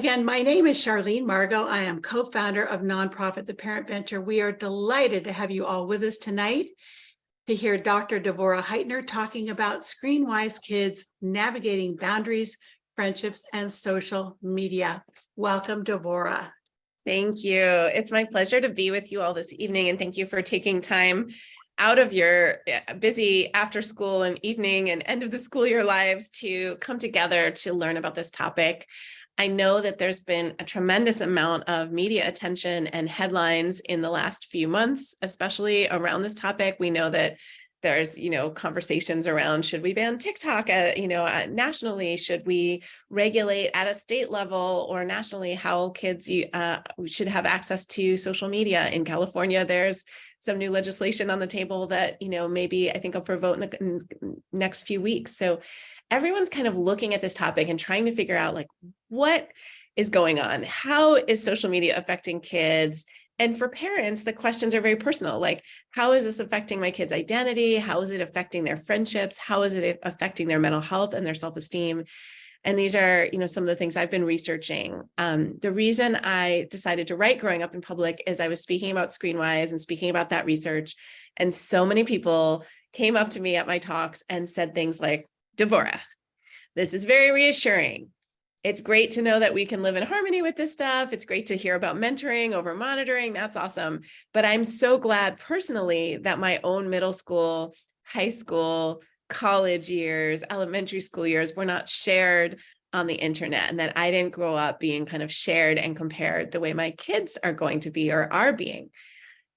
Again, my name is Charlene Margot. I am co-founder of nonprofit The Parent Venture. We are delighted to have you all with us tonight to hear Dr. Devorah Heitner talking about Screenwise kids navigating boundaries, friendships, and social media. Welcome, Devorah. Thank you. It's my pleasure to be with you all this evening, and thank you for taking time out of your busy after school and evening and end of the school year lives to come together to learn about this topic. I know that there's been a tremendous amount of media attention and headlines in the last few months, especially around this topic. We know that there's, conversations around, should we ban TikTok, nationally? Should we regulate at a state level or nationally how kids should have access to social media? In California, there's some new legislation on the table that, maybe I think up for vote in the next few weeks. So everyone's kind of looking at this topic and trying to figure out what is going on? How is social media affecting kids? And for parents, the questions are very personal, how is this affecting my kid's identity? How is it affecting their friendships? How is it affecting their mental health and their self-esteem? And these are, some of the things I've been researching. The reason I decided to write Growing Up in Public is I was speaking about Screenwise and speaking about that research. And so many people came up to me at my talks and said things like, Devorah, this is very reassuring. It's great to know that we can live in harmony with this stuff. It's great to hear about mentoring over monitoring. That's awesome. But I'm so glad personally that my own middle school, high school, college years, elementary school years were not shared on the internet, and that I didn't grow up being kind of shared and compared the way my kids are going to be or are being.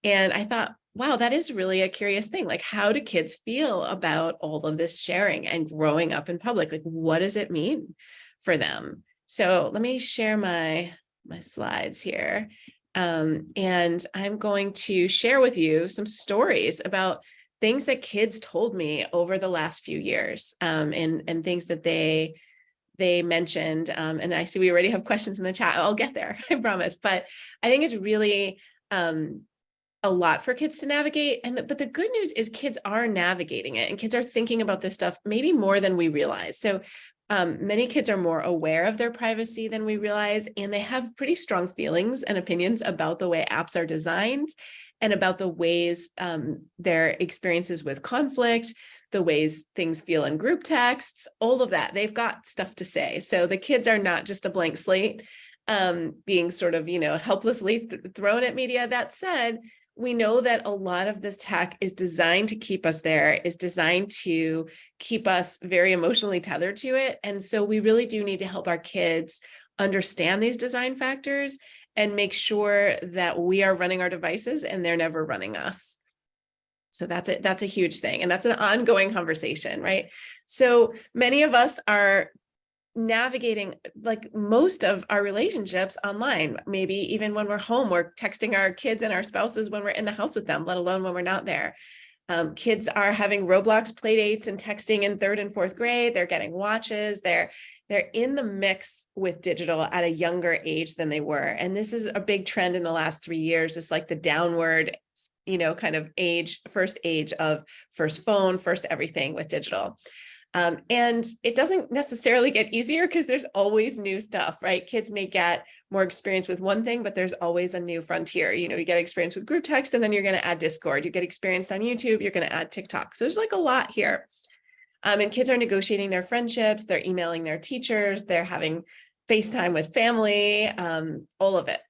And I thought, wow, that is really a curious thing. How do kids feel about all of this sharing and growing up in public? What does it mean for them? So let me share my slides here. And I'm going to share with you some stories about things that kids told me over the last few years, and things that they mentioned. And I see we already have questions in the chat. I'll get there, I promise. But I think it's really a lot for kids to navigate. But the good news is kids are navigating it, and kids are thinking about this stuff maybe more than we realize. So many kids are more aware of their privacy than we realize, and they have pretty strong feelings and opinions about the way apps are designed and about the ways their experiences with conflict, the ways things feel in group texts, all of that. They've got stuff to say. So the kids are not just a blank slate being sort of, helplessly thrown at media. That said, we know that a lot of this tech is designed to keep us there, is designed to keep us very emotionally tethered to it. And so we really do need to help our kids understand these design factors and make sure that we are running our devices and they're never running us. So that's it. That's a huge thing. And that's an ongoing conversation, right? So many of us are navigating most of our relationships online. Maybe even when we're home, we're texting our kids and our spouses when we're in the house with them, let alone when we're not there. Kids are having Roblox play dates and texting in 3rd and 4th grade. They're getting watches. They're in the mix with digital at a younger age than they were. And this is a big trend in the last 3 years. It's the downward, kind of first age of first phone, first everything with digital. And it doesn't necessarily get easier because there's always new stuff, right? Kids may get more experience with one thing, but there's always a new frontier. You get experience with group text, and then you're going to add Discord. You get experience on YouTube, you're going to add TikTok. So there's a lot here. And kids are negotiating their friendships, they're emailing their teachers, they're having FaceTime with family, all of it.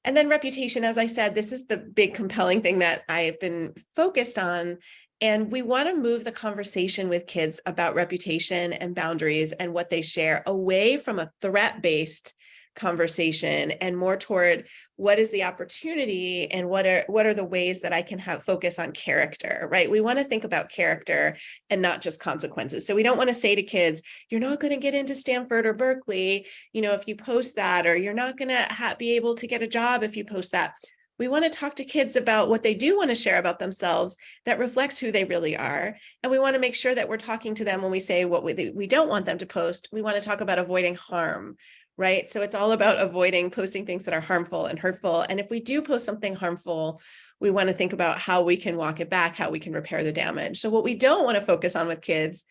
And then reputation, as I said, this is the big compelling thing that I've been focused on. And we want to move the conversation with kids about reputation and boundaries and what they share away from a threat-based conversation and more toward what is the opportunity and what are the ways that I can have focus on character, right? We want to think about character and not just consequences. So we don't want to say to kids, you're not going to get into Stanford or Berkeley, if you post that, or you're not going to be able to get a job if you post that. We want to talk to kids about what they do want to share about themselves that reflects who they really are. And we want to make sure that we're talking to them when we say what we don't want them to post. We want to talk about avoiding harm, right? So it's all about avoiding posting things that are harmful and hurtful. And if we do post something harmful, we want to think about how we can walk it back, how we can repair the damage. So what we don't want to focus on with kids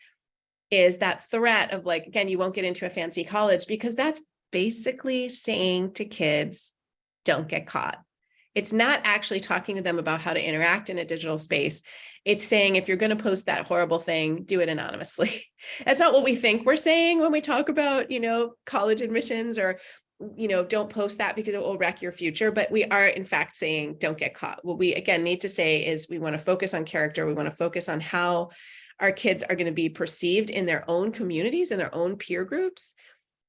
is that threat of again, you won't get into a fancy college, because that's basically saying to kids, don't get caught. It's not actually talking to them about how to interact in a digital space. It's saying, if you're going to post that horrible thing, do it anonymously. That's not what we think we're saying when we talk about, college admissions or, don't post that because it will wreck your future. But we are, in fact, saying, don't get caught. What we, again, need to say is we want to focus on character. We want to focus on how our kids are going to be perceived in their own communities and their own peer groups,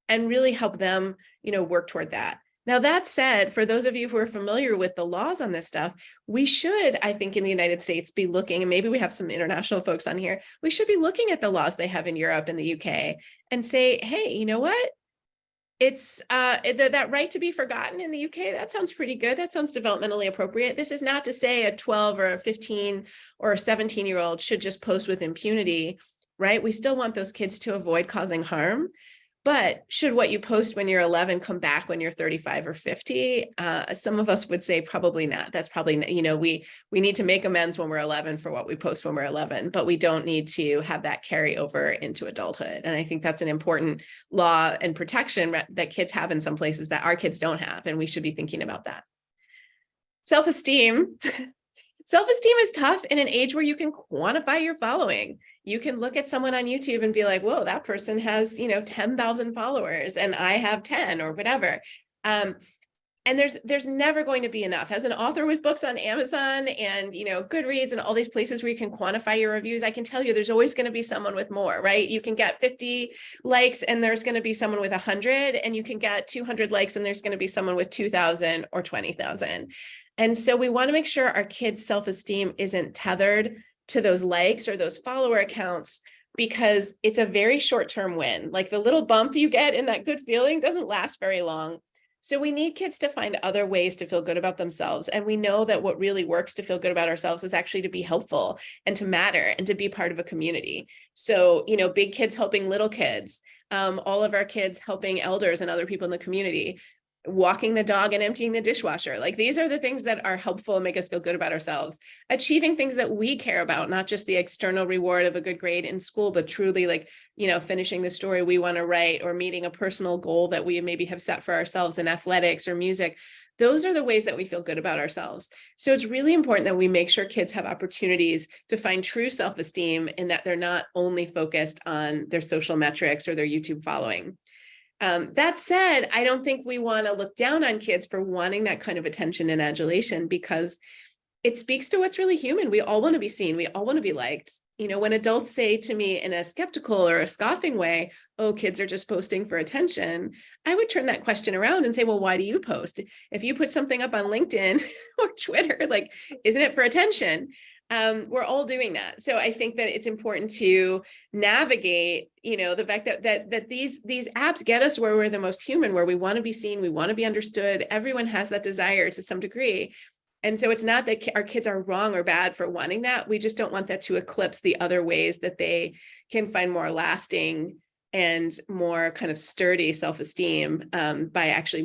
and really help them, work toward that. Now, that said, for those of you who are familiar with the laws on this stuff, we should, I think, in the United States be looking, and maybe we have some international folks on here, we should be looking at the laws they have in Europe and the UK and say, hey, you know what? It's that right to be forgotten in the UK. That sounds pretty good. That sounds developmentally appropriate. This is not to say a 12 or a 15 or a 17-year-old should just post with impunity, right? We still want those kids to avoid causing harm. But should what you post when you're 11 come back when you're 35 or 50? Some of us would say probably not. That's probably, we need to make amends when we're 11 for what we post when we're 11, but we don't need to have that carry over into adulthood. And I think that's an important law and protection that kids have in some places that our kids don't have. And we should be thinking about that. Self-esteem. Self-esteem is tough in an age where you can quantify your following. You can look at someone on YouTube and be like, whoa, that person has, 10,000 followers and I have 10 or whatever. And there's never going to be enough. As an author with books on Amazon and, Goodreads and all these places where you can quantify your reviews, I can tell you there's always going to be someone with more, right? You can get 50 likes and there's going to be someone with 100, and you can get 200 likes and there's going to be someone with 2,000 or 20,000. And so we want to make sure our kids' self-esteem isn't tethered to those likes or those follower accounts, because it's a very short-term win. Like the little bump you get in that good feeling doesn't last very long. So we need kids to find other ways to feel good about themselves. And we know that what really works to feel good about ourselves is actually to be helpful and to matter and to be part of a community. So, big kids helping little kids, all of our kids helping elders and other people in the community, walking the dog and emptying the dishwasher. Like these are the things that are helpful and make us feel good about ourselves. Achieving things that we care about, not just the external reward of a good grade in school, but truly like, finishing the story we want to write or meeting a personal goal that we maybe have set for ourselves in athletics or music. Those are the ways that we feel good about ourselves. So it's really important that we make sure kids have opportunities to find true self-esteem and that they're not only focused on their social metrics or their YouTube following. That said, I don't think we want to look down on kids for wanting that kind of attention and adulation, because it speaks to what's really human. We all want to be seen. We all want to be liked. When adults say to me in a skeptical or a scoffing way, oh, kids are just posting for attention, I would turn that question around and say, well, why do you post? If you put something up on LinkedIn or Twitter, like, isn't it for attention? We're all doing that. So I think that it's important to navigate, the fact that these apps get us where we're the most human, where we want to be seen, we want to be understood. Everyone has that desire to some degree. And so it's not that our kids are wrong or bad for wanting that. We just don't want that to eclipse the other ways that they can find more lasting and more kind of sturdy self-esteem by actually,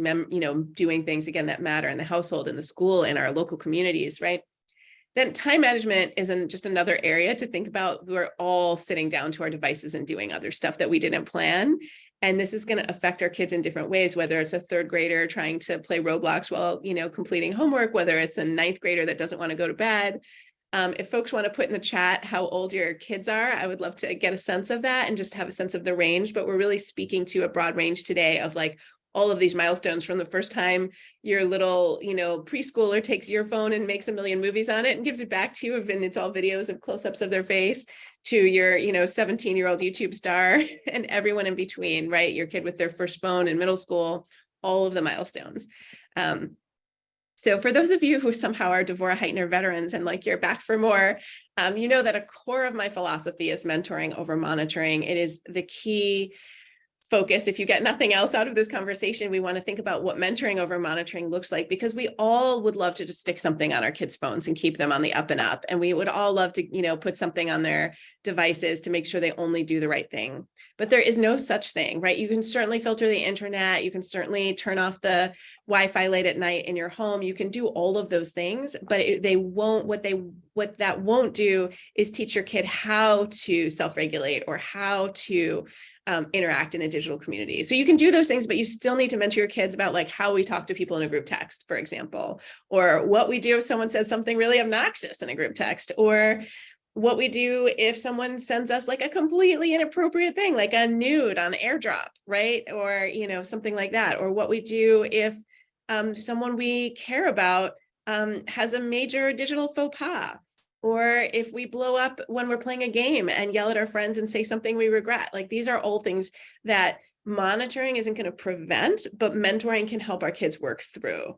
doing things, again, that matter in the household, in the school, in our local communities, right? Then time management isn't just another area to think about. We're all sitting down to our devices and doing other stuff that we didn't plan. And this is going to affect our kids in different ways, whether it's a third grader trying to play Roblox while, completing homework, whether it's a ninth grader that doesn't want to go to bed. If folks want to put in the chat how old your kids are, I would love to get a sense of that and just have a sense of the range. But we're really speaking to a broad range today of like all of these milestones, from the first time your little, preschooler takes your phone and makes a million movies on it and gives it back to you, and it's all videos of close-ups of their face, to your, 17-year-old YouTube star and everyone in between, right? Your kid with their first phone in middle school, all of the milestones. So for those of you who somehow are Devorah Heitner veterans and like you're back for more, you know that a core of my philosophy is mentoring over monitoring. It is the key focus. If you get nothing else out of this conversation, we want to think about what mentoring over monitoring looks like, because we all would love to just stick something on our kids' phones and keep them on the up and up. And we would all love to, put something on their devices to make sure they only do the right thing. But there is no such thing, right? You can certainly filter the internet. You can certainly turn off the Wi-Fi late at night in your home. You can do all of those things, but what they what that won't do is teach your kid how to self-regulate or how to interact in a digital community. So you can do those things, but you still need to mentor your kids about like how we talk to people in a group text, for example, or what we do if someone says something really obnoxious in a group text, or what we do if someone sends us like a completely inappropriate thing, like a nude on AirDrop, right? Or, you know, something like that. Or what we do if someone we care about has a major digital faux pas, or if we blow up when we're playing a game and yell at our friends and say something we regret. Like these are all things that monitoring isn't going to prevent, but mentoring can help our kids work through.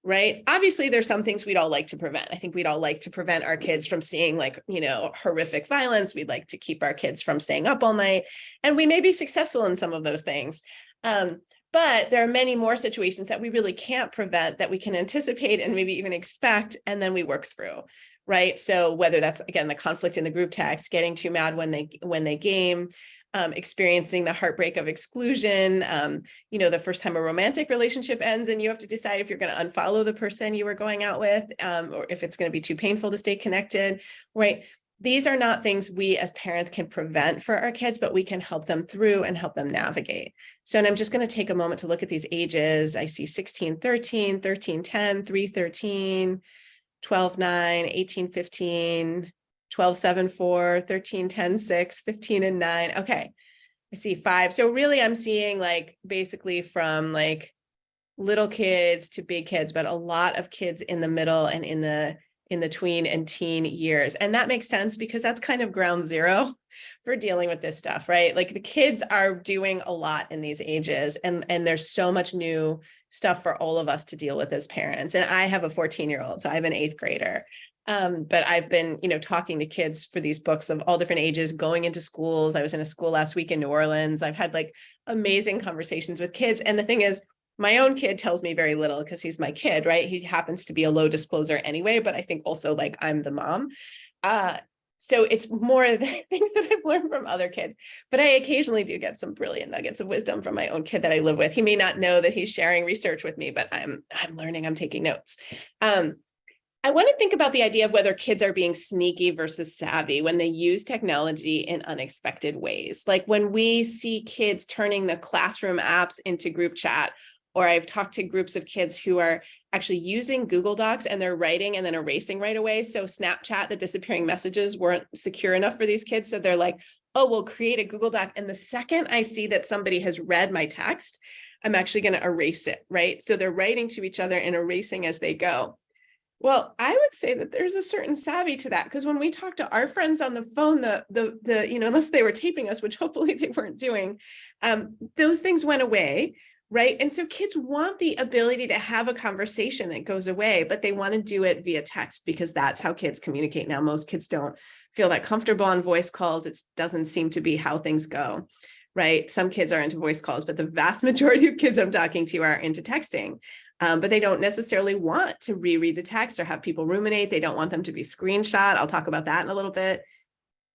Right. Obviously, there's some things we'd all like to prevent. I think we'd all like to prevent our kids from seeing like, you know, horrific violence. We'd like to keep our kids from staying up all night. And we may be successful in some of those things. But there are many more situations that we really can't prevent that we can anticipate and maybe even expect, and then we work through. Right. So whether that's, again, the conflict in the group text, getting too mad when they game, experiencing the heartbreak of exclusion, you know, the first time a romantic relationship ends and you have to decide if you're going to unfollow the person you were going out with, or if it's going to be too painful to stay connected, right? These are not things we as parents can prevent for our kids, but we can help them through and help them navigate. So, and I'm just going to take a moment to look at these ages. I see 16, 13, 13, 10, 3, 13, 12, 9, 18, 15, 12, 7, 4, 13, 10, 6, 15, and 9. Okay, I see 5. So really I'm seeing like basically from like little kids to big kids, but a lot of kids in the middle and in the tween and teen years. And that makes sense because that's kind of ground zero for dealing with this stuff, right? Like the kids are doing a lot in these ages, and there's so much new stuff for all of us to deal with as parents. And I have a 14-year-old, so I have an 8th grader. But I've been, you know, talking to kids for these books of all different ages, going into schools. I was in a school last week in New Orleans. I've had like amazing conversations with kids. And the thing is, my own kid tells me very little because he's my kid, right? He happens to be a low disclosure anyway, but I think also like I'm the mom. So it's more the things that I've learned from other kids, but I occasionally do get some brilliant nuggets of wisdom from my own kid that I live with. He may not know that he's sharing research with me, but I'm learning, I'm taking notes. I want to think about the idea of whether kids are being sneaky versus savvy when they use technology in unexpected ways. Like when we see kids turning the classroom apps into group chat, or I've talked to groups of kids who are actually using Google Docs and they're writing and then erasing right away. So Snapchat, the disappearing messages weren't secure enough for these kids. So they're like, oh, we'll create a Google Doc. And the second I see that somebody has read my text, I'm actually going to erase it, right? So they're writing to each other and erasing as they go. Well, I would say that there's a certain savvy to that, because when we talk to our friends on the phone, the you know, unless they were taping us, which hopefully they weren't doing, those things went away, right? And so kids want the ability to have a conversation that goes away, but they want to do it via text because that's how kids communicate now. Most kids don't feel that comfortable on voice calls. It doesn't seem to be how things go, right? Some kids are into voice calls, but the vast majority of kids I'm talking to are into texting. But they don't necessarily want to reread the text or have people ruminate. They don't want them to be screenshot. I'll talk about that in a little bit.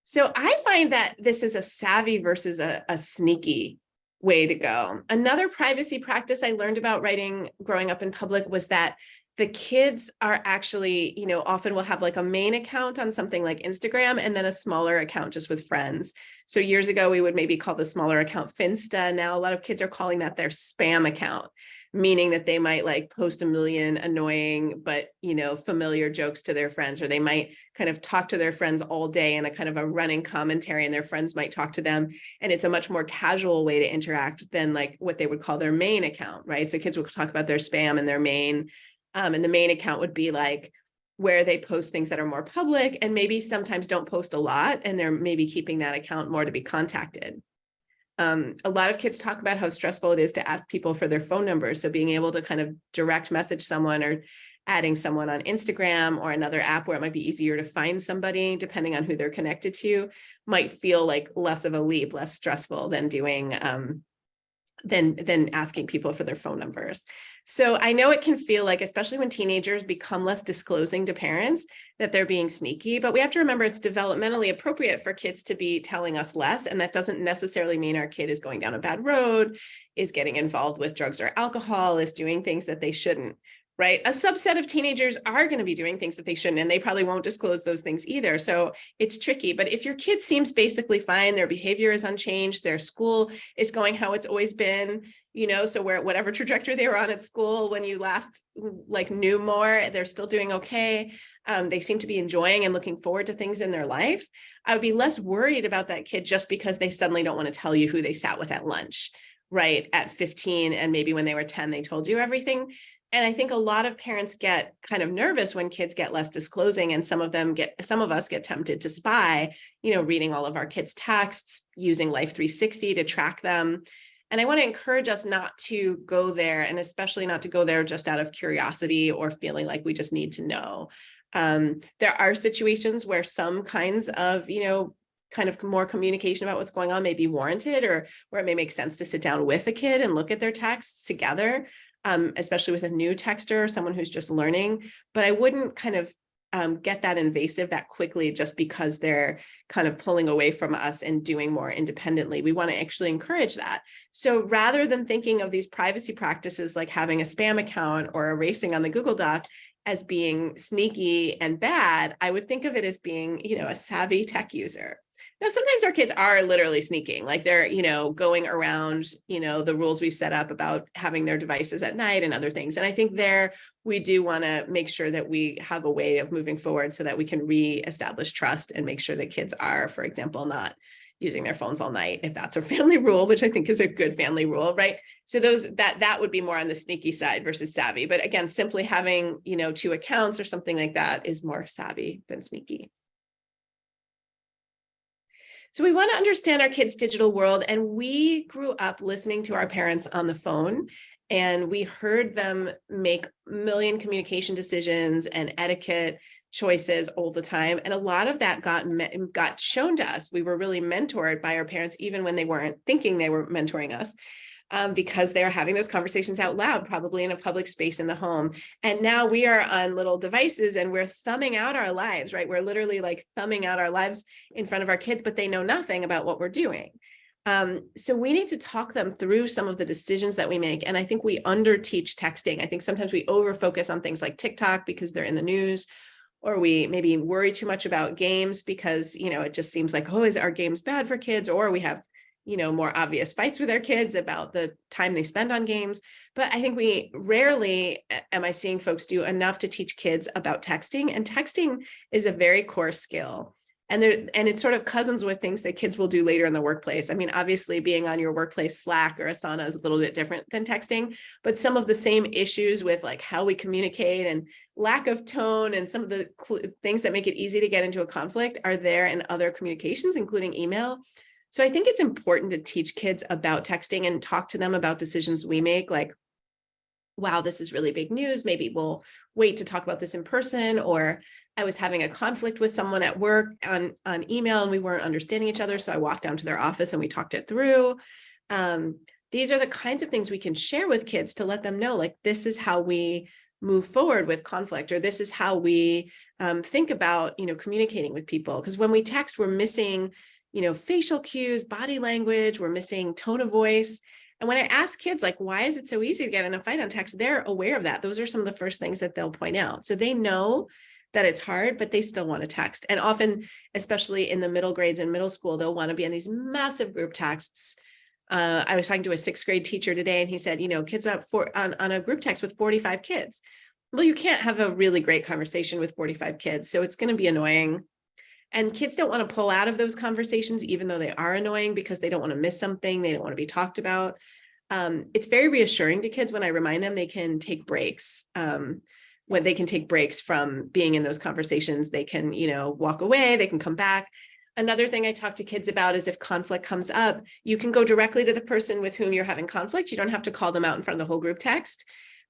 So I find that this is a savvy versus a sneaky way to go. Another privacy practice I learned about writing growing up in public was that the kids are actually, you know, often will have like a main account on something like Instagram and then a smaller account just with friends. So years ago, we would maybe call the smaller account Finsta. Now a lot of kids are calling that their spam account, meaning that they might like post a million annoying, but, you know, familiar jokes to their friends, or they might kind of talk to their friends all day in a kind of a running commentary, and their friends might talk to them. And it's a much more casual way to interact than like what they would call their main account, right? So kids will talk about their spam and their main, and the main account would be like where they post things that are more public and maybe sometimes don't post a lot. And they're maybe keeping that account more to be contacted. A lot of kids talk about how stressful it is to ask people for their phone numbers. So being able to kind of direct message someone or adding someone on Instagram or another app where it might be easier to find somebody, depending on who they're connected to, might feel like less of a leap, less stressful than doing than asking people for their phone numbers. So I know it can feel like, especially when teenagers become less disclosing to parents, that they're being sneaky, but we have to remember it's developmentally appropriate for kids to be telling us less. And that doesn't necessarily mean our kid is going down a bad road, is getting involved with drugs or alcohol, is doing things that they shouldn't, right? A subset of teenagers are going to be doing things that they shouldn't, and they probably won't disclose those things either. So it's tricky. But if your kid seems basically fine, their behavior is unchanged, their school is going how it's always been, so where whatever trajectory they were on at school when you last knew more, they're still doing okay. They seem to be enjoying and looking forward to things in their life. I would be less worried about that kid just because they suddenly don't want to tell you who they sat with at lunch, right? At 15, and maybe when they were 10, they told you everything. And I think a lot of parents get kind of nervous when kids get less disclosing, and some of us get tempted to spy, reading all of our kids' texts, using Life 360 to track them. And I want to encourage us not to go there, and especially not to go there just out of curiosity or feeling like we just need to know. There are situations where some kinds of, kind of more communication about what's going on may be warranted, or where it may make sense to sit down with a kid and look at their texts together. Especially with a new texter or someone who's just learning. But I wouldn't kind of get that invasive that quickly just because they're kind of pulling away from us and doing more independently. We want to actually encourage that. So rather than thinking of these privacy practices like having a spam account or erasing on the Google Doc as being sneaky and bad, I would think of it as being, a savvy tech user. Now, sometimes our kids are literally sneaking, like they're, going around, the rules we've set up about having their devices at night and other things. And I think there we do want to make sure that we have a way of moving forward so that we can reestablish trust and make sure that kids are, for example, not using their phones all night, if that's a family rule, which I think is a good family rule, right? So that would be more on the sneaky side versus savvy. But again, simply having, 2 accounts or something like that is more savvy than sneaky. So we want to understand our kids' digital world, and we grew up listening to our parents on the phone, and we heard them make a million communication decisions and etiquette choices all the time. And a lot of that got shown to us. We were really mentored by our parents, even when they weren't thinking they were mentoring us. Because they're having those conversations out loud, probably in a public space in the home. And now we are on little devices and we're thumbing out our lives, right? We're literally like thumbing out our lives in front of our kids, but they know nothing about what we're doing. So we need to talk them through some of the decisions that we make. And I think we underteach texting. I think sometimes we overfocus on things like TikTok because they're in the news, or we maybe worry too much about games because, it just seems like, oh, is our games bad for kids? Or we have more obvious fights with our kids about the time they spend on games. But I think we rarely am I seeing folks do enough to teach kids about texting. And texting is a very core skill. And it's sort of cousins with things that kids will do later in the workplace. I mean, obviously being on your workplace Slack or Asana is a little bit different than texting, but some of the same issues with like how we communicate and lack of tone and some of the things that make it easy to get into a conflict are there in other communications, including email. So I think it's important to teach kids about texting and talk to them about decisions we make, like, wow, this is really big news. Maybe we'll wait to talk about this in person. Or I was having a conflict with someone at work on email and we weren't understanding each other. So I walked down to their office and we talked it through. These are the kinds of things we can share with kids to let them know, like, this is how we move forward with conflict, or this is how we think about, communicating with people. Because when we text, we're missing facial cues, body language, we're missing tone of voice. And when I ask kids, like, why is it so easy to get in a fight on text? They're aware of that. Those are some of the first things that they'll point out. So they know that it's hard, but they still want to text. And often, especially in the middle grades and middle school, they'll want to be on these massive group texts. I was talking to a 6th grade teacher today, and he said, kids up on a group text with 45 kids. Well, you can't have a really great conversation with 45 kids. So it's going to be annoying. And kids don't want to pull out of those conversations, even though they are annoying, because they don't want to miss something. They don't want to be talked about. It's very reassuring to kids when I remind them they can take breaks. When they can take breaks from being in those conversations, they can, walk away, they can come back. Another thing I talk to kids about is if conflict comes up, you can go directly to the person with whom you're having conflict. You don't have to call them out in front of the whole group text.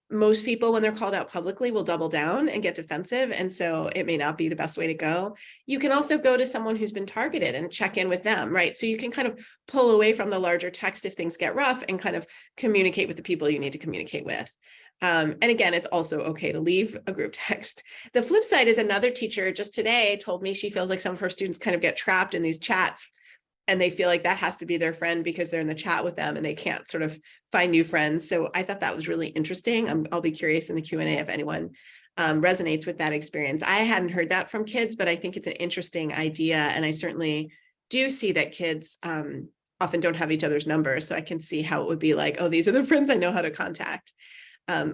Most people, when they're called out publicly, will double down and get defensive. And so it may not be the best way to go. You can also go to someone who's been targeted and check in with them, right? So you can kind of pull away from the larger text if things get rough and kind of communicate with the people you need to communicate with. And again, it's also okay to leave a group text. The flip side is another teacher just today told me she feels like some of her students kind of get trapped in these chats and they feel like that has to be their friend because they're in the chat with them and they can't sort of find new friends. So I thought that was really interesting. I'll be curious in the Q&A if anyone resonates with that experience. I hadn't heard that from kids, but I think it's an interesting idea. And I certainly do see that kids often don't have each other's numbers. So I can see how it would be like, oh, these are the friends I know how to contact.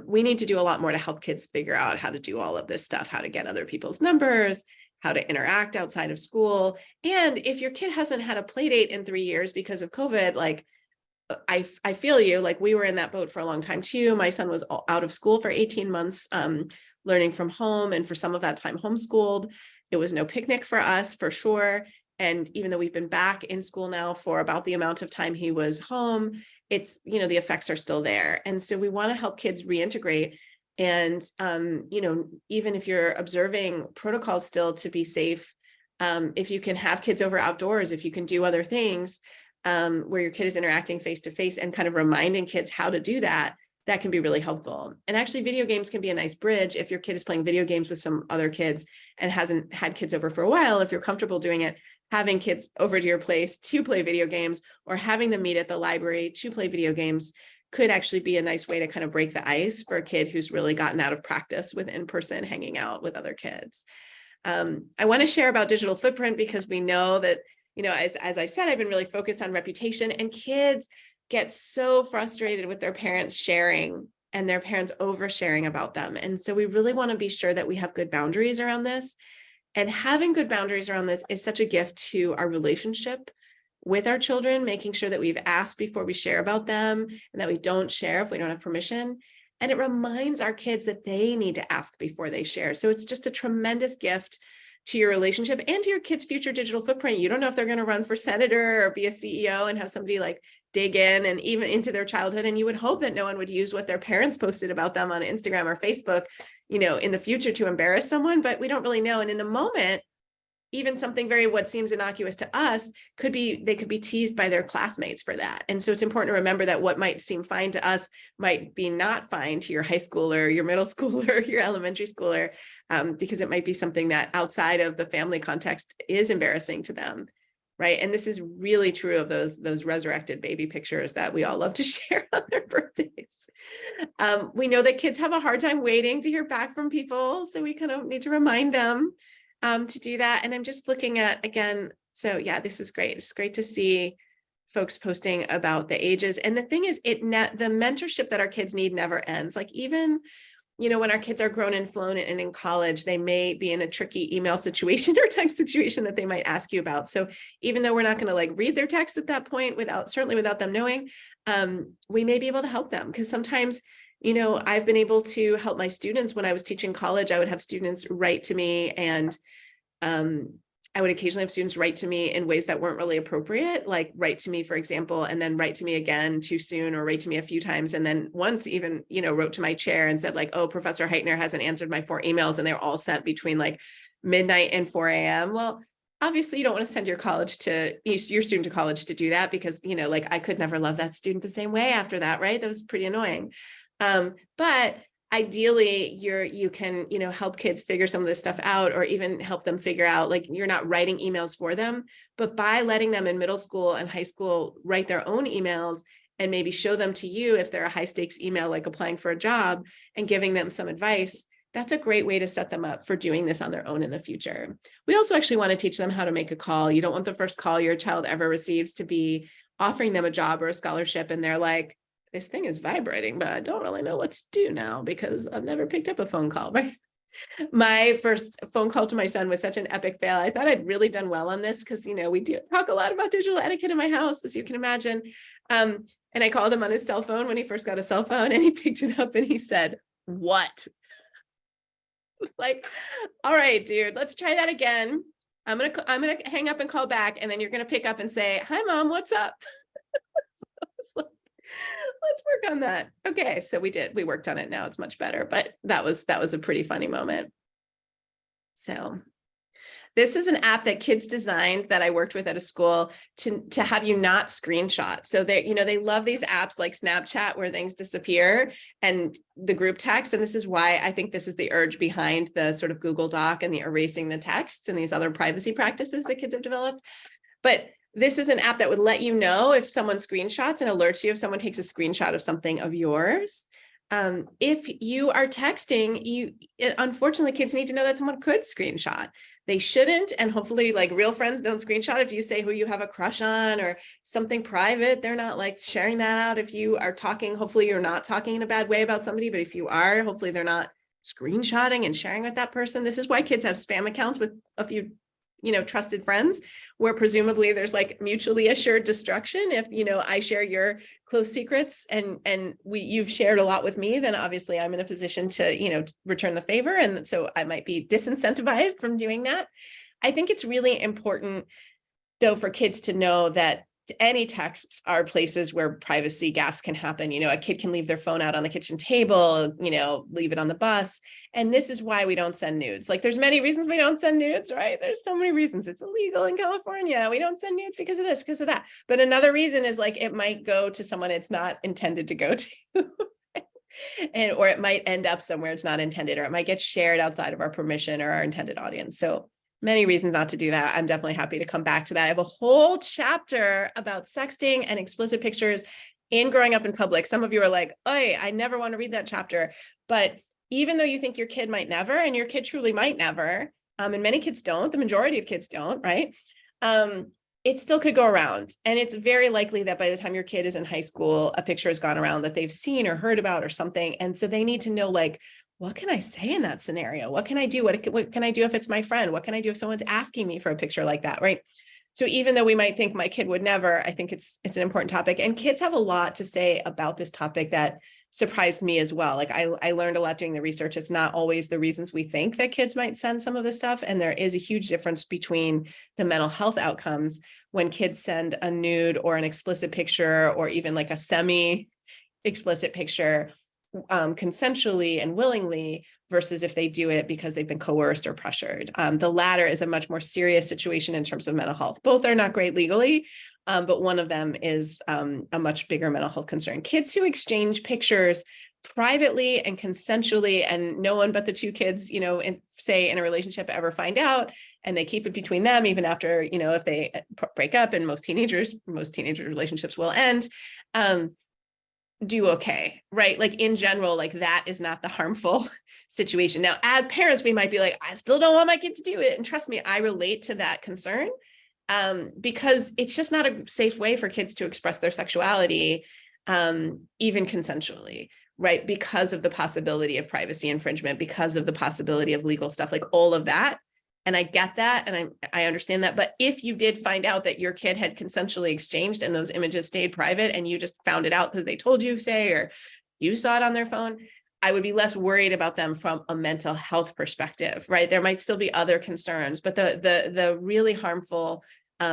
We need to do a lot more to help kids figure out how to do all of this stuff, how to get other people's numbers, how to interact outside of school. And if your kid hasn't had a play date in 3 years because of COVID, like I feel you, like we were in that boat for a long time too. My son was out of school for 18 months, learning from home. And for some of that time homeschooled. It was no picnic for us for sure. And even though we've been back in school now for about the amount of time he was home, it's, the effects are still there. And so we want to help kids reintegrate. And, even if you're observing protocols still to be safe, if you can have kids over outdoors, if you can do other things where your kid is interacting face to face and kind of reminding kids how to do that, that can be really helpful. And actually video games can be a nice bridge if your kid is playing video games with some other kids and hasn't had kids over for a while. If you're comfortable doing it, having kids over to your place to play video games or having them meet at the library to play video games could actually be a nice way to kind of break the ice for a kid who's really gotten out of practice with in-person hanging out with other kids. I want to share about digital footprint because we know that, as I said, I've been really focused on reputation, and kids get so frustrated with their parents sharing and their parents oversharing about them. And so we really want to be sure that we have good boundaries around this. And having good boundaries around this is such a gift to our relationship with our children, making sure that we've asked before we share about them and that we don't share if we don't have permission. And it reminds our kids that they need to ask before they share. So it's just a tremendous gift to your relationship and to your kids' future digital footprint. You don't know if they're going to run for senator or be a CEO and have somebody like dig in and even into their childhood. And you would hope that no one would use what their parents posted about them on Instagram or Facebook, in the future to embarrass someone, but we don't really know. And in the moment, even something what seems innocuous to us they could be teased by their classmates for that. And so it's important to remember that what might seem fine to us might be not fine to your high schooler, your middle schooler, your elementary schooler, because it might be something that outside of the family context is embarrassing to them. Right. And this is really true of those resurrected baby pictures that we all love to share on their birthdays. We know that kids have a hard time waiting to hear back from people. So we kind of need to remind them to do that. And I'm just looking at, again, so yeah, this is great. It's great to see folks posting about the ages. And the thing is, the mentorship that our kids need never ends. Like even, when our kids are grown and flown and in college, they may be in a tricky email situation or text situation that they might ask you about. So even though we're not going to read their text at that point certainly without them knowing, we may be able to help them because sometimes I've been able to help my students. When I was teaching college, I would have students write to me and I would occasionally have students write to me in ways that weren't really appropriate, like write to me, for example, and then write to me again too soon or write to me a few times. And then once even, wrote to my chair and said oh, Professor Heitner hasn't answered my 4 emails and they're all sent between midnight and 4 a.m. Well, obviously you don't want to send your student to college to do that because, I could never love that student the same way after that, right? That was pretty annoying. But ideally you can, help kids figure some of this stuff out or even help them figure out, you're not writing emails for them, but by letting them in middle school and high school write their own emails and maybe show them to you if they're a high stakes email, like applying for a job and giving them some advice, that's a great way to set them up for doing this on their own in the future. We also actually want to teach them how to make a call. You don't want the first call your child ever receives to be offering them a job or a scholarship. And they're like, this thing is vibrating, but I don't really know what to do now because I've never picked up a phone call, right? My first phone call to my son was such an epic fail. I thought I'd really done well on this because, we do talk a lot about digital etiquette in my house, as you can imagine. And I called him on his cell phone when he first got a cell phone and he picked it up and he said, "What?" All right, dude, let's try that again. I'm going to hang up and call back. And then you're going to pick up and say, "Hi, Mom, what's up?" So let's work on that. Okay. So we worked on it. Now it's much better, but that was a pretty funny moment. So this is an app that kids designed that I worked with at a school to have you not screenshot. So they love these apps like Snapchat where things disappear and the group text. And this is why I think this is the urge behind the sort of Google Doc and the erasing the texts and these other privacy practices that kids have developed. But This is an app that would let you know if someone screenshots and alerts you if someone takes a screenshot of something of yours. If you are texting, unfortunately, kids need to know that someone could screenshot. They shouldn't, and hopefully like real friends don't screenshot. If you say who you have a crush on or something private, they're not like sharing that out. If you are talking, hopefully you're not talking in a bad way about somebody, but if you are, hopefully they're not screenshotting and sharing with that person. This is why kids have spam accounts with a few trusted friends, where presumably there's like mutually assured destruction. If, I share your close secrets and you've shared a lot with me, then obviously I'm in a position to, return the favor. And so I might be disincentivized from doing that. I think it's really important though, for kids to know that any texts are places where privacy gaffes can happen. A kid can leave their phone out on the kitchen table, leave it on the bus. And this is why we don't send nudes. Like there's many reasons we don't send nudes, right? There's so many reasons. It's illegal in California. We don't send nudes because of this, because of that. But another reason is like, it might go to someone it's not intended to go to. Or it might end up somewhere it's not intended, or it might get shared outside of our permission or our intended audience. So many reasons not to do that. I'm definitely happy to come back to that. I have a whole chapter about sexting and explicit pictures in growing up in public. Some of you are like, "Oy, I never want to read that chapter." But even though you think your kid might never, and your kid truly might never, and many kids don't, the majority of kids don't, right? It still could go around. And it's very likely that by the time your kid is in high school, a picture has gone around that they've seen or heard about or something. And so they need to know, like, what can I say in that scenario? What can I do? What can I do if it's my friend? What can I do if someone's asking me for a picture like that, right? So even though we might think my kid would never, I think it's an important topic. And kids have a lot to say about this topic that surprised me as well. Like I learned a lot doing the research. It's not always the reasons we think that kids might send some of this stuff. And there is a huge difference between the mental health outcomes when kids send a nude or an explicit picture, or even like a semi-explicit picture consensually and willingly, versus if they do it because they've been coerced or pressured. The latter is a much more serious situation in terms of mental health. Both are not great legally, but one of them is a much bigger mental health concern. Kids who exchange pictures privately and consensually, and no one but the two kids, say in a relationship ever find out, and they keep it between them, even after, if they break up, and most teenager relationships will end, do okay, right? Like in general, like that is not the harmful situation. Now, as parents, we might be like, I still don't want my kid to do it. And trust me, I relate to that concern, because it's just not a safe way for kids to express their sexuality, even consensually, right? Because of the possibility of privacy infringement, because of the possibility of legal stuff, like all of that. And I get that, and I understand that. But if you did find out that your kid had consensually exchanged and those images stayed private, and you just found it out because they told you, say, or you saw it on their phone, I would be less worried about them from a mental health perspective, right? There might still be other concerns, but the really harmful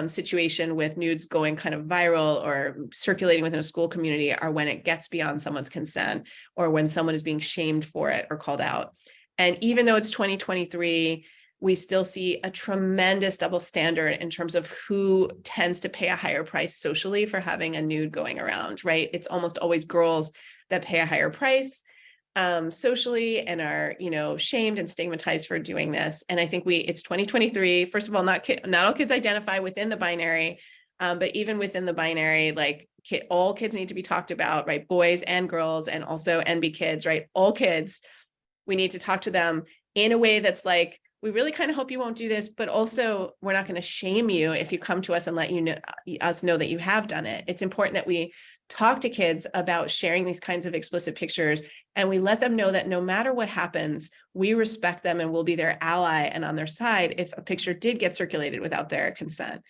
situation with nudes going kind of viral or circulating within a school community are when it gets beyond someone's consent, or when someone is being shamed for it or called out. And even though it's 2023, we still see a tremendous double standard in terms of who tends to pay a higher price socially for having a nude going around, right? It's almost always girls that pay a higher price socially, and are, shamed and stigmatized for doing this. And I think it's 2023. First of all, not all kids identify within the binary, but even within the binary, like all kids need to be talked about, right? Boys and girls, and also NB kids, right? All kids, we need to talk to them in a way that's like, we really kind of hope you won't do this, but also we're not going to shame you if you come to us and let us know that you have done it. It's important that we talk to kids about sharing these kinds of explicit pictures, and we let them know that no matter what happens, we respect them and will be their ally and on their side if a picture did get circulated without their consent,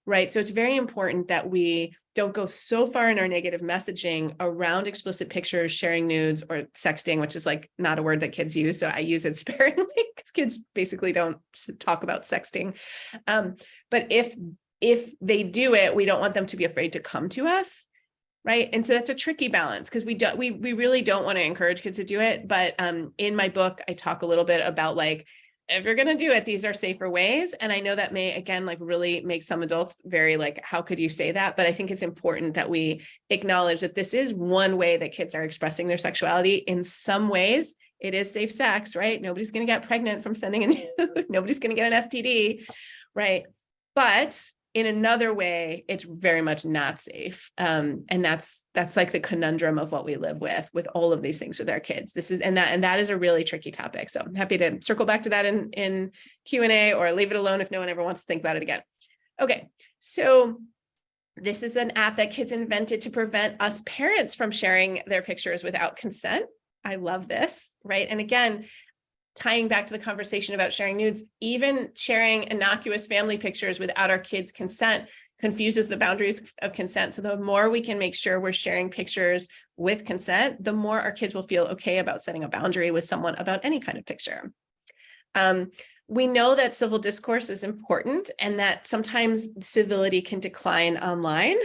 right? So it's very important that we don't go so far in our negative messaging around explicit pictures, sharing nudes, or sexting, which is like not a word that kids use. So I use it sparingly because kids basically don't talk about sexting. But if they do it, we don't want them to be afraid to come to us, right? And so that's a tricky balance, because we really don't want to encourage kids to do it. But in my book, I talk a little bit about, like, if you're going to do it, these are safer ways. And I know that may, again, like really make some adults very like, how could you say that? But I think it's important that we acknowledge that this is one way that kids are expressing their sexuality. In some ways, it is safe sex, right? Nobody's going to get pregnant from sending a nude. Nobody's going to get an STD, right? But In another way, it's very much not safe. And that's like the conundrum of what we live with all of these things with our kids. And that is a really tricky topic. So I'm happy to circle back to that in Q&A, or leave it alone if no one ever wants to think about it again. Okay, so this is an app that kids invented to prevent us parents from sharing their pictures without consent. I love this, right? And again, tying back to the conversation about sharing nudes, even sharing innocuous family pictures without our kids' consent confuses the boundaries of consent. So the more we can make sure we're sharing pictures with consent, the more our kids will feel okay about setting a boundary with someone about any kind of picture. We know that civil discourse is important, and that sometimes civility can decline online.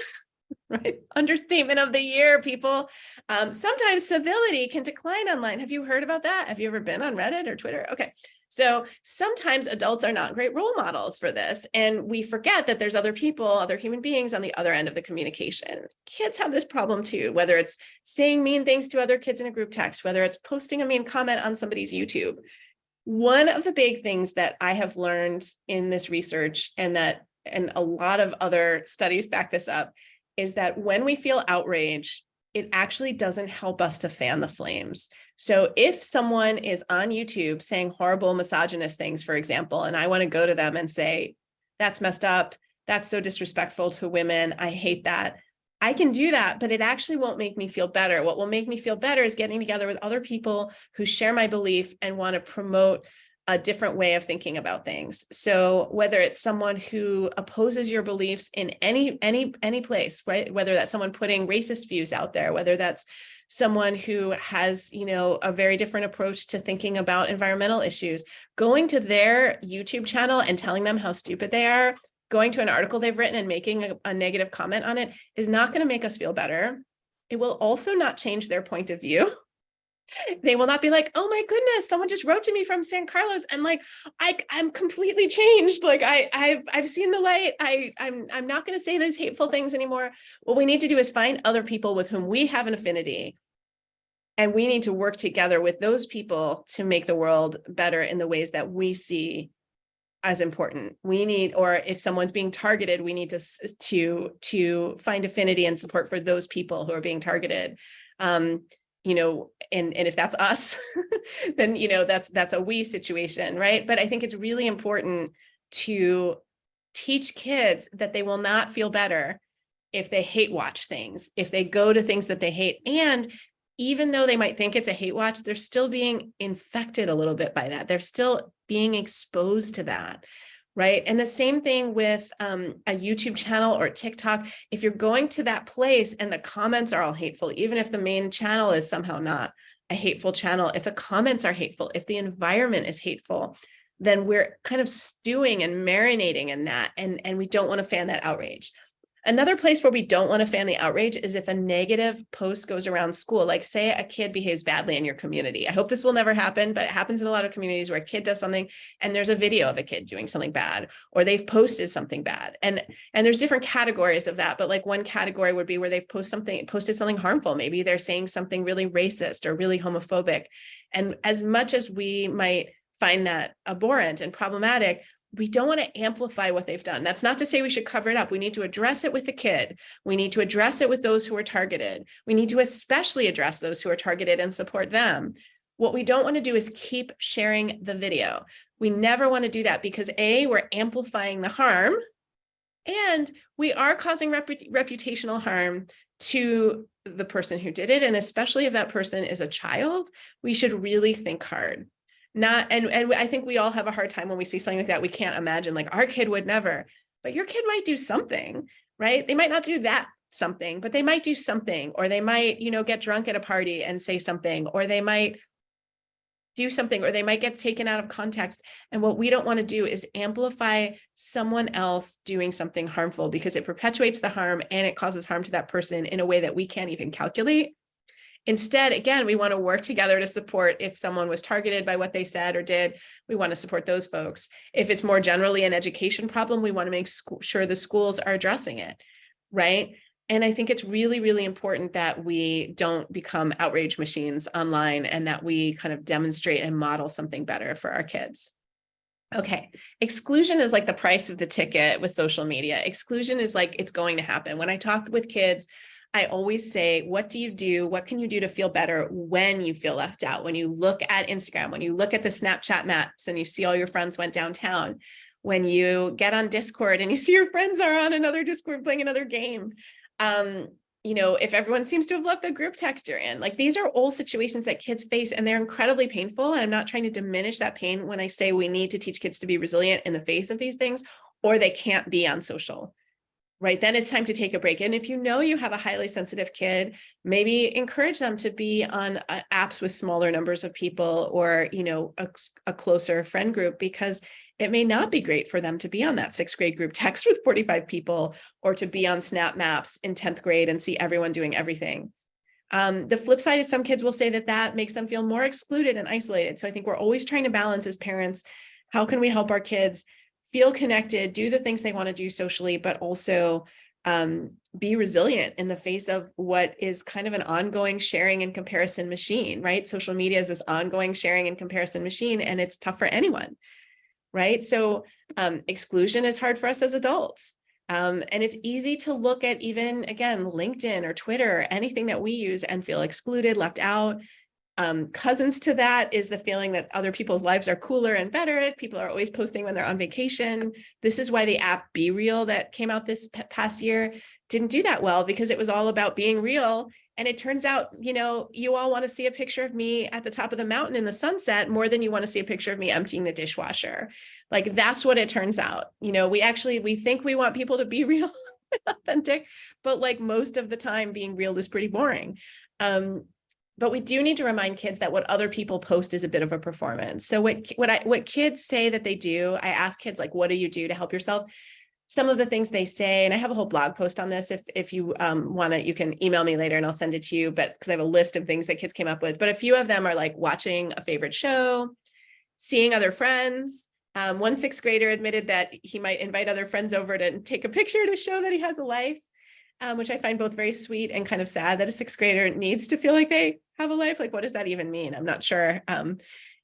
Right? Understatement of the year, people. Sometimes civility can decline online. Have you heard about that? Have you ever been on Reddit or Twitter? Okay. So sometimes adults are not great role models for this. And we forget that there's other people, other human beings on the other end of the communication. Kids have this problem too, whether it's saying mean things to other kids in a group text, whether it's posting a mean comment on somebody's YouTube. One of the big things that I have learned in this research, and a lot of other studies back this up, is that when we feel outrage, it actually doesn't help us to fan the flames. So if someone is on YouTube saying horrible misogynist things, for example, and I want to go to them and say, that's messed up, that's so disrespectful to women, I hate that, I can do that, but it actually won't make me feel better. What will make me feel better is getting together with other people who share my belief and want to promote a different way of thinking about things. So whether it's someone who opposes your beliefs in any place, right? Whether that's someone putting racist views out there, whether that's someone who has, a very different approach to thinking about environmental issues, going to their YouTube channel and telling them how stupid they are, going to an article they've written and making a negative comment on it is not going to make us feel better. It will also not change their point of view. They will not be like, oh my goodness, someone just wrote to me from San Carlos, and like I'm completely changed. Like I've seen the light. I'm not going to say those hateful things anymore. What we need to do is find other people with whom we have an affinity, and we need to work together with those people to make the world better in the ways that we see as important. Or if someone's being targeted, we need to find affinity and support for those people who are being targeted. And if that's us, then, that's a we situation, right? But I think it's really important to teach kids that they will not feel better if they hate watch things, if they go to things that they hate. And even though they might think it's a hate watch, they're still being infected a little bit by that. They're still being exposed to that. Right. And the same thing with a YouTube channel or TikTok. If you're going to that place and the comments are all hateful, even if the main channel is somehow not a hateful channel, if the comments are hateful, if the environment is hateful, then we're kind of stewing and marinating in that. And we don't want to fan that outrage. Another place where we don't want to fan the outrage is if a negative post goes around school, like say a kid behaves badly in your community. I hope this will never happen, but it happens in a lot of communities where a kid does something and there's a video of a kid doing something bad, or they've posted something bad. And there's different categories of that, but like one category would be where they've posted something harmful. Maybe they're saying something really racist or really homophobic. And as much as we might find that abhorrent and problematic, we don't want to amplify what they've done. That's not to say we should cover it up. We need to address it with the kid. We need to address it with those who are targeted. We need to especially address those who are targeted and support them. What we don't want to do is keep sharing the video. We never want to do that because A, we're amplifying the harm, and we are causing reputational harm to the person who did it. And especially if that person is a child, we should really think hard. And I think we all have a hard time when we see something like that. We can't imagine, like, our kid would never, but your kid might do something, right? They might not do that something, but they might do something, or they might, get drunk at a party and say something, or they might do something, or they might get taken out of context. And what we don't want to do is amplify someone else doing something harmful, because it perpetuates the harm and it causes harm to that person in a way that we can't even calculate. Instead, again, we want to work together to support. If someone was targeted by what they said or did, we want to support those folks. If it's more generally an education problem, we want to make sure the schools are addressing it, right? And I think it's really, really important that we don't become outrage machines online, and that we kind of demonstrate and model something better for our kids. Okay. Exclusion is like the price of the ticket with social media. Exclusion is like, it's going to happen. When I talk with kids, I always say, what do you do? What can you do to feel better when you feel left out? When you look at Instagram, when you look at the Snapchat maps and you see all your friends went downtown, when you get on Discord and you see your friends are on another Discord playing another game. If everyone seems to have left the group text you're in, like these are all situations that kids face and they're incredibly painful. And I'm not trying to diminish that pain when I say we need to teach kids to be resilient in the face of these things, or they can't be on social, right? Then it's time to take a break. And if you know you have a highly sensitive kid, maybe encourage them to be on apps with smaller numbers of people, or, a closer friend group, because it may not be great for them to be on that 6th grade group text with 45 people, or to be on Snap Maps in 10th grade and see everyone doing everything. The flip side is some kids will say that makes them feel more excluded and isolated. So I think we're always trying to balance as parents, how can we help our kids feel connected, do the things they want to do socially, but also be resilient in the face of what is kind of an ongoing sharing and comparison machine, right? Social media is this ongoing sharing and comparison machine, and it's tough for anyone, right? So exclusion is hard for us as adults. And it's easy to look at even, again, LinkedIn or Twitter, anything that we use, and feel excluded, left out. Cousins to that is the feeling that other people's lives are cooler and better. People are always posting when they're on vacation. This is why the app Be Real that came out this past year didn't do that well, because it was all about being real. And it turns out, you all want to see a picture of me at the top of the mountain in the sunset more than you want to see a picture of me emptying the dishwasher. Like, that's what it turns out. We think we want people to be real, authentic, but like most of the time being real is pretty boring. But we do need to remind kids that what other people post is a bit of a performance. So what kids say that they do, I ask kids, like, what do you do to help yourself? Some of the things they say, and I have a whole blog post on this. If you want to, you can email me later and I'll send it to you, but because I have a list of things that kids came up with, but a few of them are like watching a favorite show, seeing other friends. One 6th grader admitted that he might invite other friends over to take a picture to show that he has a life. Which I find both very sweet and kind of sad that a 6th grader needs to feel like they have a life. Like, what does that even mean? I'm not sure.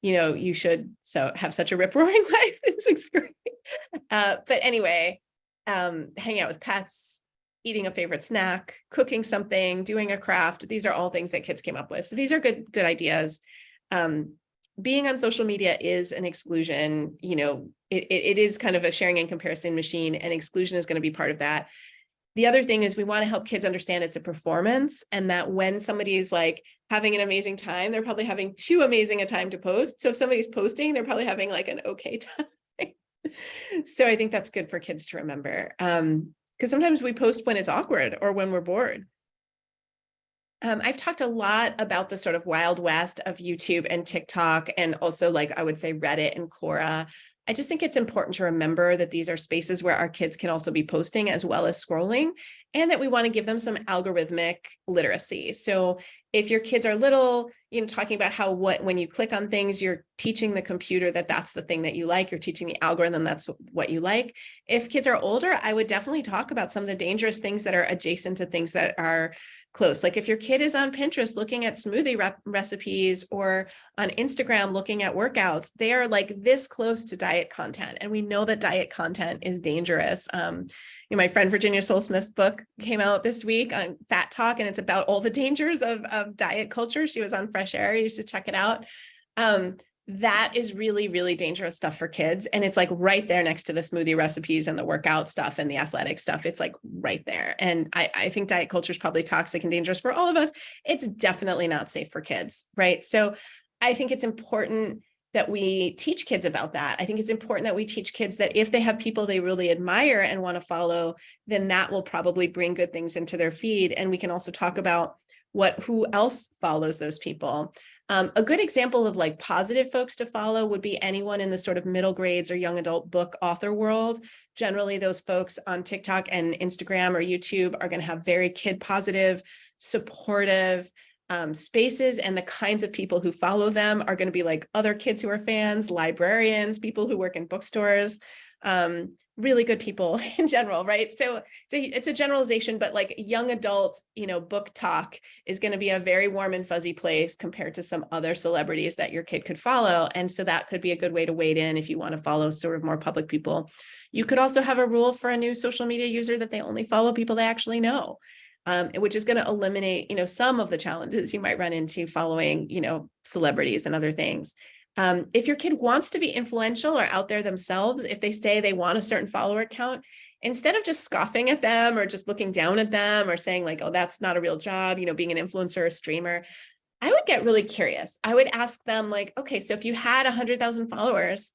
You should have such a rip-roaring life in 6th grade. But anyway, hanging out with pets, eating a favorite snack, cooking something, doing a craft. These are all things that kids came up with. So these are good ideas. Being on social media is an exclusion. It is kind of a sharing and comparison machine, and exclusion is going to be part of that. The other thing is we want to help kids understand it's a performance, and that when somebody is like having an amazing time, they're probably having too amazing a time to post. So if somebody's posting, they're probably having like an okay time. So I think that's good for kids to remember. Because sometimes we post when it's awkward or when we're bored. I've talked a lot about the sort of wild west of YouTube and TikTok, and also, like, I would say Reddit and Quora. I just think it's important to remember that these are spaces where our kids can also be posting as well as scrolling, and that we want to give them some algorithmic literacy. So if your kids are little, talking about how when you click on things, you're teaching the computer that that's the thing that you like, you're teaching the algorithm that's what you like. If kids are older, I would definitely talk about some of the dangerous things that are adjacent to things that are close. Like if your kid is on Pinterest looking at smoothie recipes, or on Instagram looking at workouts, they are like this close to diet content. And we know that diet content is dangerous. My friend Virginia Soul-Smith's book came out this week on Fat Talk, and it's about all the dangers of diet culture. She was on Fresh Air. You should check it out. That is really, really dangerous stuff for kids. And it's like right there next to the smoothie recipes and the workout stuff and the athletic stuff. It's like right there. And I think diet culture is probably toxic and dangerous for all of us. It's definitely not safe for kids, right? So I think it's important that we teach kids about that. I think it's important that we teach kids that if they have people they really admire and want to follow, then that will probably bring good things into their feed. And we can also talk about who else follows those people. A good example of like positive folks to follow would be anyone in the sort of middle grades or young adult book author world. Generally, those folks on TikTok and Instagram or YouTube are going to have very kid positive, supportive spaces, and the kinds of people who follow them are going to be like other kids who are fans, librarians, people who work in bookstores. really good people in general, right? So it's a generalization, but like young adult, book talk is going to be a very warm and fuzzy place compared to some other celebrities that your kid could follow. And so that could be a good way to wade in if you want to follow sort of more public people. You could also have a rule for a new social media user that they only follow people they actually know. Which is going to eliminate, some of the challenges you might run into following, celebrities and other things. If your kid wants to be influential or out there themselves, if they say they want a certain follower count, instead of just scoffing at them or just looking down at them or saying like, oh, that's not a real job, being an influencer or streamer, I would get really curious. I would ask them like, okay, so if you had 100,000 followers,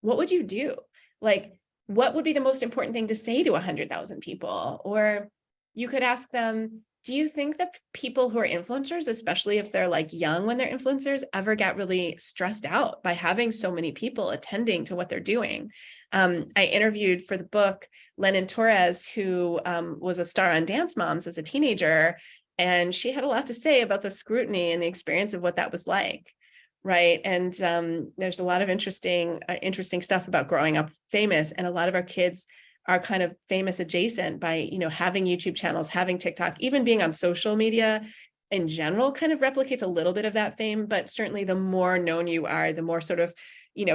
what would you do? Like, what would be the most important thing to say to 100,000 people? Or you could ask them, do you think that people who are influencers, especially if they're like young when they're influencers, ever get really stressed out by having so many people attending to what they're doing? I interviewed for the book Lennon Torres, who was a star on Dance Moms as a teenager, and she had a lot to say about the scrutiny and the experience of what that was like. Right. And there's a lot of interesting stuff about growing up famous. And a lot of our kids are kind of famous adjacent by, having YouTube channels, having TikTok, even being on social media in general kind of replicates a little bit of that fame. But certainly the more known you are, the more sort of,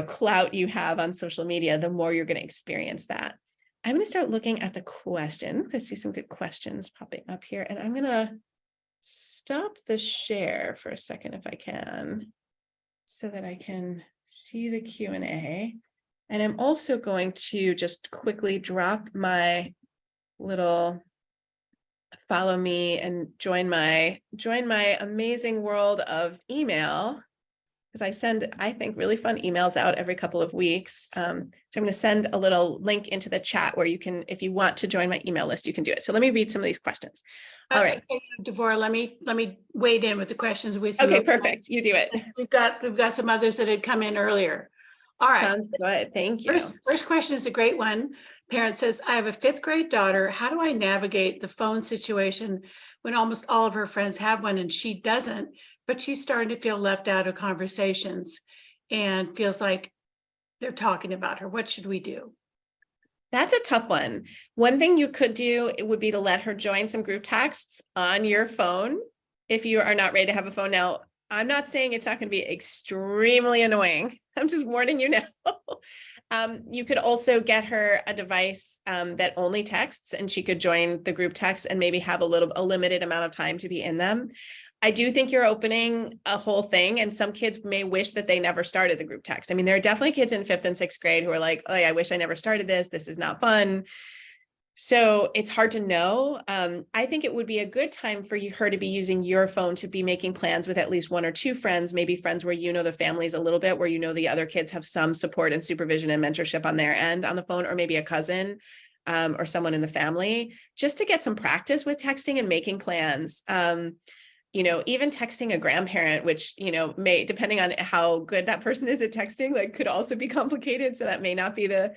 clout you have on social media, the more you're going to experience that. I'm going to start looking at the questions because I see some good questions popping up here. And I'm going to stop the share for a second if I can, so that I can see the Q&A. And I'm also going to just quickly drop my little follow me and join my amazing world of email, because I send, I think, really fun emails out every couple of weeks. So I'm going to send a little link into the chat where you can, if you want to join my email list, you can do it. So let me read some of these questions. All right. Okay, Devorah, let me wade in with the questions with you. Okay, perfect. You do it. We've got some others that had come in earlier. All right. Sounds good. Thank you. First question is a great one. Parent says, I have a 5th grade daughter. How do I navigate the phone situation when almost all of her friends have one and she doesn't, but she's starting to feel left out of conversations and feels like they're talking about her? What should we do? That's a tough one. One thing you could do, it would be to let her join some group texts on your phone if you are not ready to have a phone. Now, I'm not saying it's not going to be extremely annoying. I'm just warning you now. You could also get her a device that only texts, and she could join the group text and maybe have a limited amount of time to be in them. I do think you're opening a whole thing, and some kids may wish that they never started the group text. I mean, there are definitely kids in 5th and 6th grade who are like, oh, yeah, I wish I never started this. This is not fun. So it's hard to know. I think it would be a good time for her to be using your phone to be making plans with at least 1 or 2 friends, maybe friends where the families a little bit, where the other kids have some support and supervision and mentorship on their end on the phone, or maybe a cousin or someone in the family, just to get some practice with texting and making plans. Even texting a grandparent, which, may, depending on how good that person is at texting, like could also be complicated. So that may not be the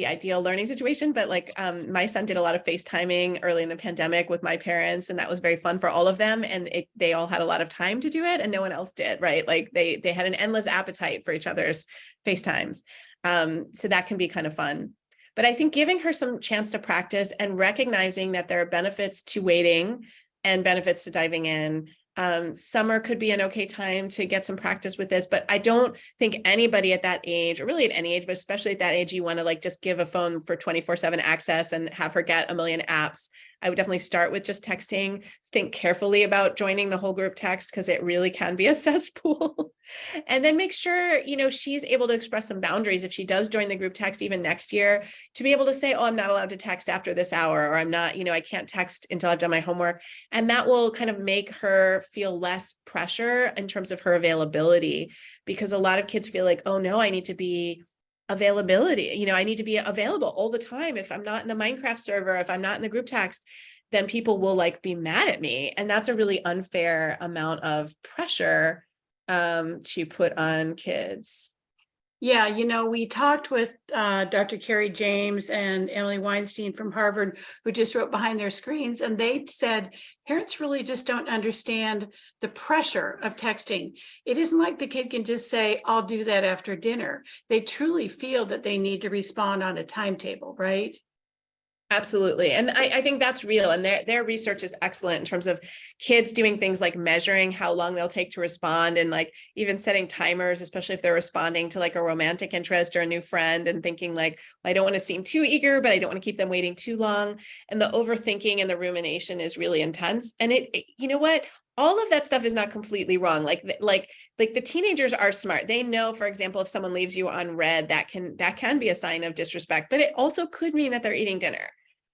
ideal learning situation, but like my son did a lot of FaceTiming early in the pandemic with my parents, and that was very fun for all of them. And they all had a lot of time to do it and no one else did, right? Like they had an endless appetite for each other's FaceTimes. So that can be kind of fun. But I think giving her some chance to practice and recognizing that there are benefits to waiting and benefits to diving in. Summer could be an okay time to get some practice with this, but I don't think anybody at that age, or really at any age, but especially at that age, you want to like just give a phone for 24/7 access and have her get a million apps. I would definitely start with just texting. Think carefully about joining the whole group text because it really can be a cesspool. And then make sure, she's able to express some boundaries if she does join the group text even next year, to be able to say, oh, I'm not allowed to text after this hour, or I'm not, I can't text until I've done my homework. And that will kind of make her feel less pressure in terms of her availability, because a lot of kids feel like, oh no, I need to be availability. I need to be available all the time. If I'm not in the Minecraft server, if I'm not in the group text, then people will like be mad at me. And that's a really unfair amount of pressure to put on kids. Yeah, we talked with Dr. Carrie James and Emily Weinstein from Harvard, who just wrote Behind Their Screens, and they said parents really just don't understand the pressure of texting. It isn't like the kid can just say, I'll do that after dinner. They truly feel that they need to respond on a timetable, right? Absolutely. And I think that's real. And their research is excellent in terms of kids doing things like measuring how long they'll take to respond and like even setting timers, especially if they're responding to like a romantic interest or a new friend and thinking like, well, I don't want to seem too eager, but I don't want to keep them waiting too long. And the overthinking and the rumination is really intense. And you know what? All of that stuff is not completely wrong. Like the teenagers are smart. They know, for example, if someone leaves you on red, that can be a sign of disrespect, but it also could mean that they're eating dinner.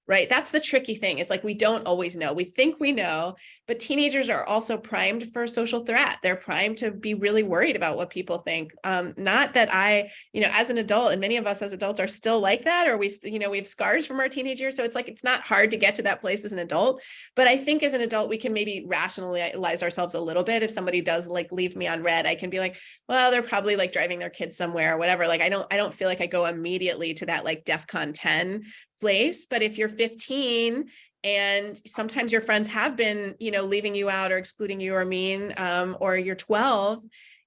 Right. That's the tricky thing. It's like we don't always know. We think we know, but teenagers are also primed for social threat. They're primed to be really worried about what people think. Not that as an adult, and many of us as adults are still like that, or we have scars from our teenage years. So it's like it's not hard to get to that place as an adult. But I think as an adult, we can maybe rationalize ourselves a little bit. If somebody does like leave me on red, I can be like, well, they're probably like driving their kids somewhere or whatever. Like I don't feel like I go immediately to that like DEFCON 10 place. But if you're 15 and sometimes your friends have been, leaving you out or excluding you or mean, or you're 12,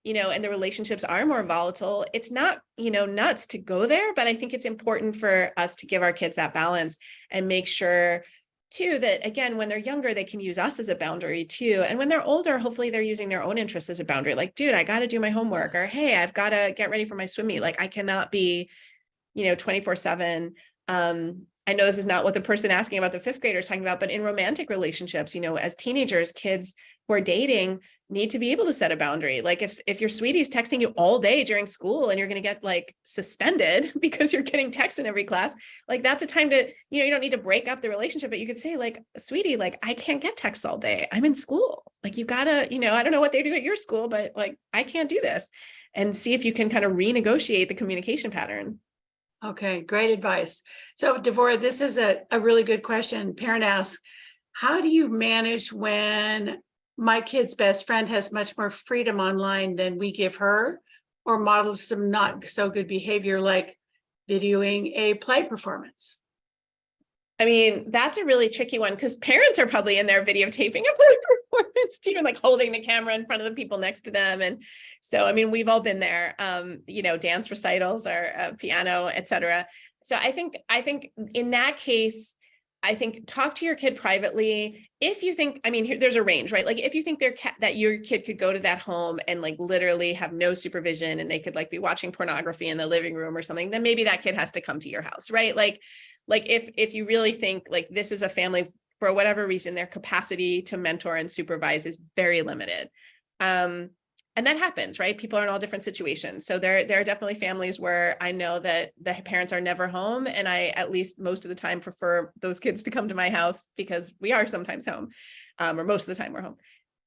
and the relationships are more volatile, it's not, nuts to go there. But I think it's important for us to give our kids that balance and make sure too, that again, when they're younger, they can use us as a boundary too. And when they're older, hopefully they're using their own interests as a boundary. Like, dude, I got to do my homework, or, hey, I've got to get ready for my swim meet. Like I cannot be 24/7. I know this is not what the person asking about the fifth grader is talking about, but in romantic relationships, as teenagers, kids who are dating need to be able to set a boundary. Like if your sweetie's texting you all day during school and you're going to get like suspended because you're getting texts in every class, like that's a time to, you don't need to break up the relationship, but you could say like, sweetie, like I can't get texts all day. I'm in school. Like you gotta, I don't know what they do at your school, but like, I can't do this. And see if you can kind of renegotiate the communication pattern. Okay, great advice. So Devorah, this is a really good question. Parent asks, how do you manage when my kid's best friend has much more freedom online than we give her, or models some not so good behavior like videoing a play performance? I mean, that's a really tricky one because parents are probably in there videotaping a play performance too, and like holding the camera in front of the people next to them. And so, I mean, we've all been there, dance recitals or piano, etc. So I think in that case, I think talk to your kid privately. If you think, I mean, there's a range, right? Like if you think that your kid could go to that home and like literally have no supervision and they could like be watching pornography in the living room or something, then maybe that kid has to come to your house, right? Like if you really think like this is a family, for whatever reason, their capacity to mentor and supervise is very limited. And that happens, right? People are in all different situations. So there are definitely families where I know that the parents are never home. And I, at least most of the time, prefer those kids to come to my house because we are sometimes home, or most of the time we're home.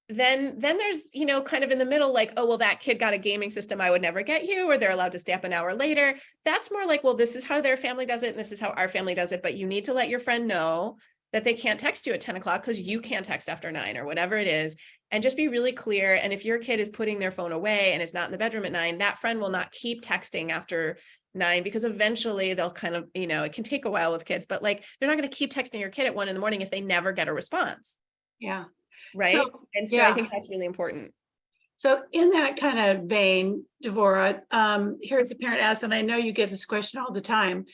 Then there's, kind of in the middle, like, oh, well, that kid got a gaming system I would never get you, or they're allowed to stay up an hour later. That's more like, well, this is how their family does it. And this is how our family does it. But you need to let your friend know that they can't text you at 10 o'clock because you can't text after 9 or whatever it is. And just be really clear. And if your kid is putting their phone away and is not in the bedroom at 9, that friend will not keep texting after 9, because eventually they'll kind of, it can take a while with kids, but like, they're not going to keep texting your kid at 1 a.m. if they never get a response. Yeah. Right. So, And so yeah. I think that's really important. So in that kind of vein, Devorah, here's a parent asked, and I know you get this question all the time.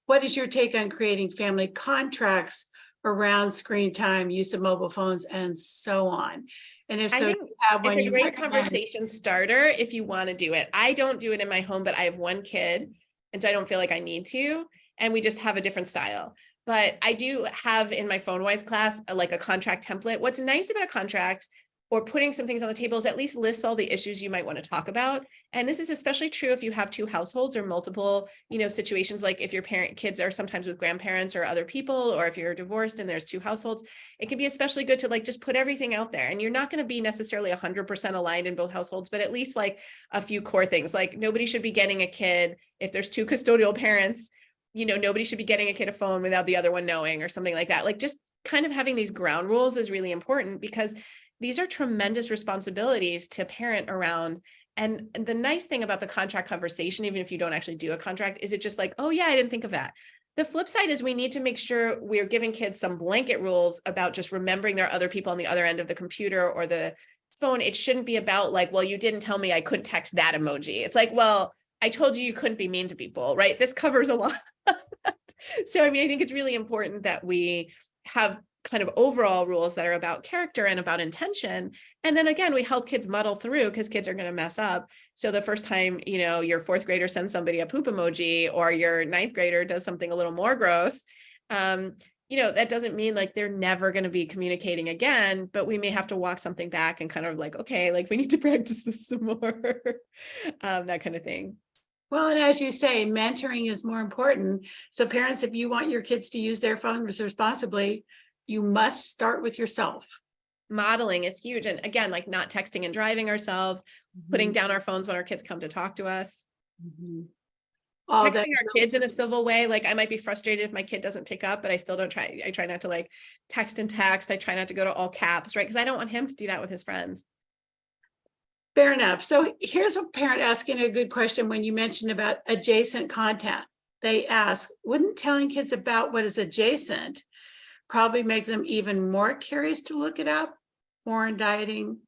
What is your take on creating family contracts around screen time, use of mobile phones, and so on? And if I so, think have one it's a you great recommend? conversation starter if you want to do it. I don't do it in my home, but I have one kid, and so I don't feel like I need to. And we just have a different style. But I do have in my PhoneWise class like a contract template. What's nice about a contract or putting some things on the table is at least lists all the issues you might want to talk about. And this is especially true if you have 2 households or multiple, situations, like if your kids are sometimes with grandparents or other people, or if you're divorced and there's 2 households, it can be especially good to like just put everything out there. And you're not going to be necessarily 100% aligned in both households, but at least like a few core things. Like nobody should be getting a kid, if there's 2 custodial parents, nobody should be getting a kid a phone without the other one knowing, or something like that. Like just kind of having these ground rules is really important, because these are tremendous responsibilities to parent around. And the nice thing about the contract conversation, even if you don't actually do a contract, is it just like, oh yeah, I didn't think of that. The flip side is we need to make sure we're giving kids some blanket rules about just remembering there are other people on the other end of the computer or the phone. It shouldn't be about like, well, you didn't tell me I couldn't text that emoji. It's like, well, I told you couldn't be mean to people, right? This covers a lot. So, I mean, I think it's really important that we have kind of overall rules that are about character and about intention. And then again, we help kids muddle through because kids are going to mess up. So the first time, your fourth grader sends somebody a poop emoji or your ninth grader does something a little more gross, that doesn't mean like they're never going to be communicating again, but we may have to walk something back and kind of like, okay, like we need to practice this some more, that kind of thing. Well, and as you say, mentoring is more important. So parents, if you want your kids to use their phones responsibly, you must start with yourself. Modeling is huge. And again, like not texting and driving ourselves, putting down our phones when our kids come to talk to us. Texting our kids in a civil way. Like I might be frustrated if my kid doesn't pick up, but I still don't try. I try not to like text and text. I try not to go to all caps, right? Because I don't want him to do that with his friends. Fair enough. So here's a parent asking a good question when you mentioned about adjacent content. They ask, wouldn't telling kids about what is adjacent probably make them even more curious to look it up? Porn, dieting?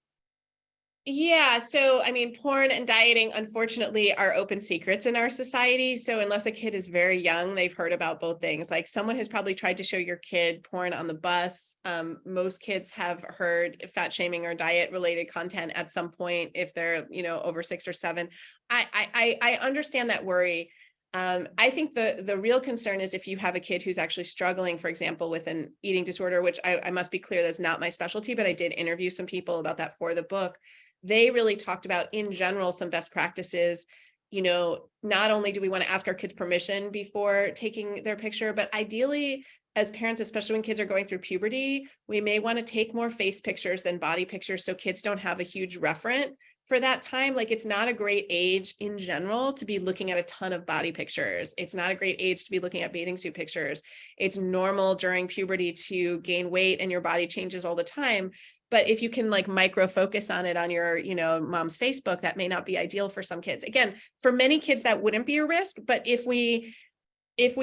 Yeah. So, I mean, porn and dieting, unfortunately, are open secrets in our society. So unless a kid is very young, they've heard about both things. Like someone has probably tried to show your kid porn on the bus. Most kids have heard fat shaming or diet related content at some point if they're, over 6 or 7. I understand that worry. I think the real concern is if you have a kid who's actually struggling, for example, with an eating disorder, which I must be clear, that's not my specialty, but I did interview some people about that for the book. They really talked about in general some best practices. Not only do we want to ask our kids permission before taking their picture, but ideally as parents, especially when kids are going through puberty, we may want to take more face pictures than body pictures so kids don't have a huge referent for that time. Like it's not a great age in general to be looking at a ton of body pictures. It's not a great age to be looking at bathing suit pictures. It's normal during puberty to gain weight and your body changes all the time. But if you can like micro focus on it on your, mom's Facebook, that may not be ideal for some kids. Again, for many kids, that wouldn't be a risk. But if we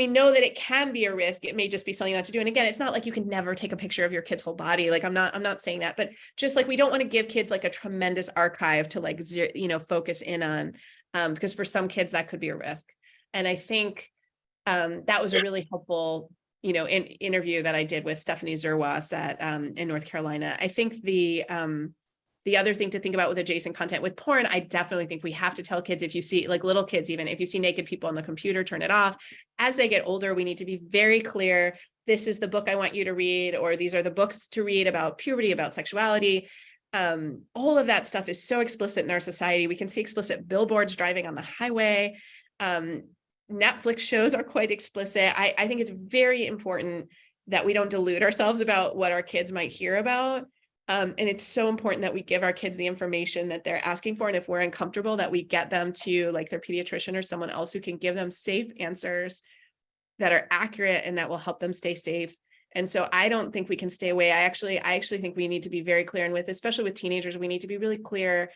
know that it can be a risk, it may just be something not to do. And again, it's not like you can never take a picture of your kid's whole body. Like I'm not saying that, but just like we don't want to give kids like a tremendous archive to like, focus in on, because for some kids that could be a risk. And I think that was a really helpful interview that I did with Stephanie Zerwas in North Carolina. I think the other thing to think about with adjacent content with porn, I definitely think we have to tell kids, if you see like little kids, even if you see naked people on the computer, turn it off. As they get older, we need to be very clear. This is the book I want you to read, or these are the books to read about puberty, about sexuality. All of that stuff is so explicit in our society. We can see explicit billboards driving on the highway. Netflix shows are quite explicit. I think it's very important that we don't delude ourselves about what our kids might hear about. And it's so important that we give our kids the information that they're asking for. And if we're uncomfortable, that we get them to like their pediatrician or someone else who can give them safe answers that are accurate and that will help them stay safe. And so I don't think we can stay away. I actually think we need to be very clear. And especially with teenagers, we need to be really clear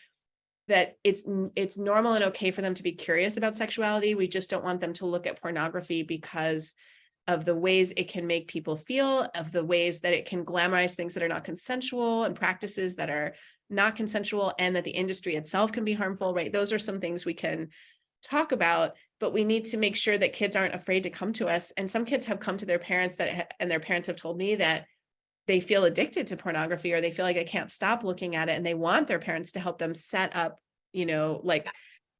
that it's normal and okay for them to be curious about sexuality. We just don't want them to look at pornography because of the ways it can make people feel, of the ways that it can glamorize things that are not consensual and practices that are not consensual, and that the industry itself can be harmful, right? Those are some things we can talk about, but we need to make sure that kids aren't afraid to come to us. And some kids have come to their parents and their parents have told me that they feel addicted to pornography, or they feel like they can't stop looking at it, and they want their parents to help them set up, like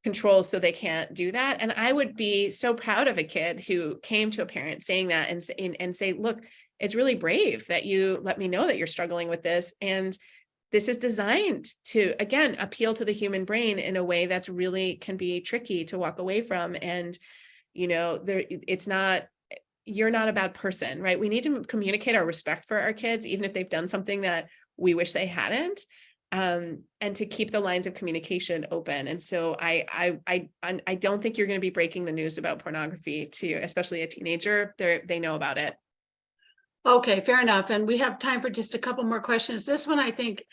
controls so they can't do that. And I would be so proud of a kid who came to a parent saying that and say, look, it's really brave that you let me know that you're struggling with this. And this is designed to, again, appeal to the human brain in a way that's really can be tricky to walk away from. And, you're not a bad person, right? We need to communicate our respect for our kids, even if they've done something that we wish they hadn't, and to keep the lines of communication open. And so I don't think you're going to be breaking the news about pornography to, especially a teenager. They know about it. Okay, fair enough. And we have time for just a couple more questions. This one, I think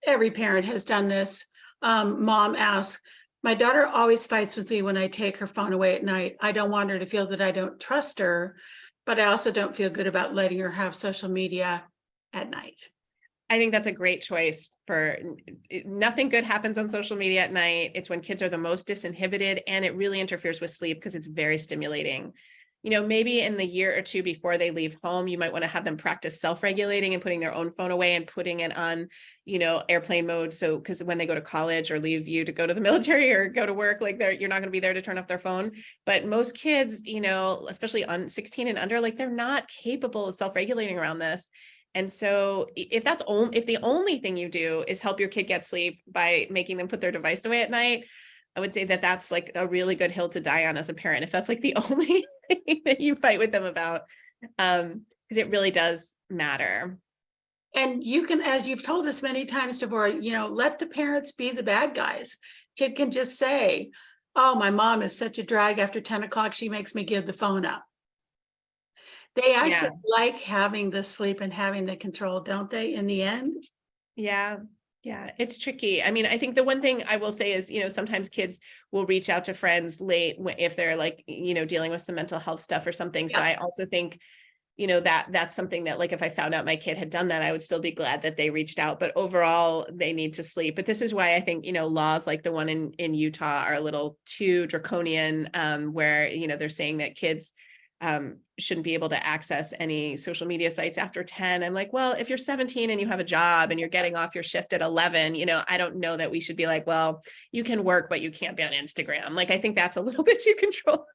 every parent has done this. Mom asks, My daughter always fights with me when I take her phone away at night. I don't want her to feel that I don't trust her, but I also don't feel good about letting her have social media at night. I think that's a great choice for nothing good happens on social media at night. It's when kids are the most disinhibited, and it really interferes with sleep because it's very stimulating. Maybe in the year or two before they leave home, you might want to have them practice self-regulating and putting their own phone away and putting it on, airplane mode. So, because when they go to college or leave you to go to the military or go to work, like you're not going to be there to turn off their phone. But most kids, especially on 16 and under, like they're not capable of self-regulating around this. And so if the only thing you do is help your kid get sleep by making them put their device away at night, I would say that that's like a really good hill to die on as a parent. If that's like the only thing that you fight with them about, because it really does matter. And you can, as you've told us many times, Deborah, let the parents be the bad guys. Kid can just say, oh, my mom is such a drag after 10 o'clock. She makes me give the phone up. They actually like having the sleep and having the control, don't they, in the end? Yeah. Yeah, it's tricky. I mean, I think the one thing I will say is, sometimes kids will reach out to friends late if they're like, dealing with some mental health stuff or something. So I also think, that's something that, like, if I found out my kid had done that, I would still be glad that they reached out. But overall, they need to sleep. But this is why I think, laws like the one in Utah are a little too draconian, where, they're saying that kids shouldn't be able to access any social media sites after 10. I'm like, well, if you're 17 and you have a job and you're getting off your shift at 11, I don't know that we should be like, well, you can work, but you can't be on Instagram. Like, I think that's a little bit too controlling.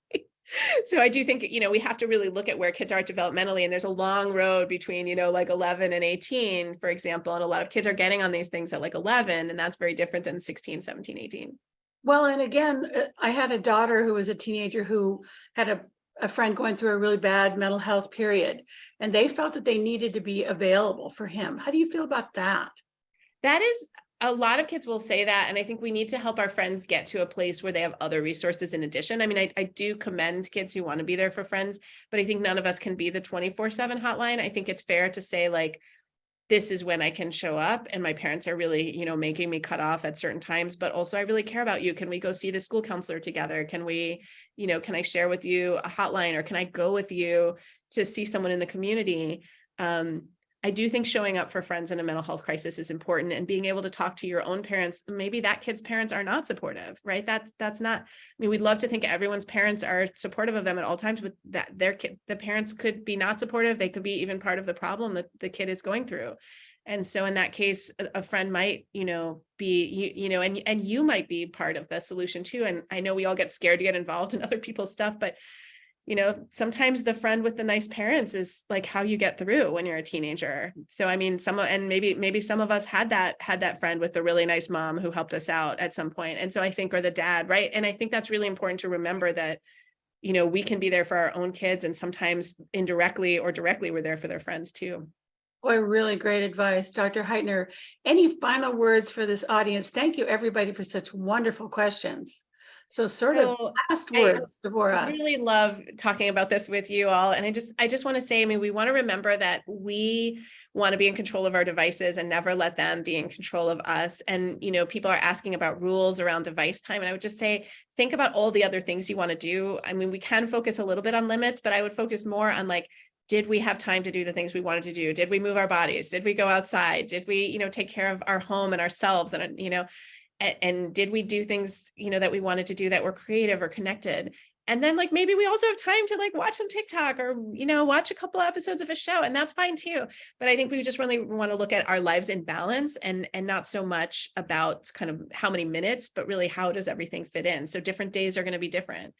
So I do think, we have to really look at where kids are developmentally, and there's a long road between, like 11 and 18, for example, and a lot of kids are getting on these things at like 11, and that's very different than 16, 17, 18. Well, and again, I had a daughter who was a teenager who had a friend going through a really bad mental health period, and they felt that they needed to be available for him. How do you feel about that? That is, a lot of kids will say that. And I think we need to help our friends get to a place where they have other resources in addition. I mean, I do commend kids who want to be there for friends, but I think none of us can be the 24/7 hotline. I think it's fair to say, like, this is when I can show up, and my parents are really, making me cut off at certain times, but also I really care about you. Can we go see the school counselor together? Can we, can I share with you a hotline, or can I go with you to see someone in the community? I do think showing up for friends in a mental health crisis is important, and being able to talk to your own parents. Maybe that kid's parents are not supportive, right? That's not, I mean, we'd love to think everyone's parents are supportive of them at all times, but that the parents could be not supportive. They could be even part of the problem that the kid is going through. And so in that case, a friend might, be, and you might be part of the solution too. And I know we all get scared to get involved in other people's stuff, but sometimes the friend with the nice parents is like how you get through when you're a teenager. So, I mean, maybe some of us had that friend with the really nice mom who helped us out at some point. And so I think, or the dad, right? And I think that's really important to remember that, we can be there for our own kids, and sometimes indirectly or directly, we're there for their friends too. Boy, really great advice, Dr. Heitner. Any final words for this audience? Thank you, everybody, for such wonderful questions. So last words, Deborah. I really love talking about this with you all. And I just want to say, I mean, we want to remember that we want to be in control of our devices and never let them be in control of us. And, people are asking about rules around device time. And I would just say, think about all the other things you want to do. I mean, we can focus a little bit on limits, but I would focus more on, like, did we have time to do the things we wanted to do? Did we move our bodies? Did we go outside? Did we, take care of our home and ourselves? And did we do things, that we wanted to do that were creative or connected? And then, like, maybe we also have time to, like, watch some TikTok or, watch a couple episodes of a show, and that's fine too. But I think we just really want to look at our lives in balance, and not so much about kind of how many minutes, but really how does everything fit in? So different days are going to be different.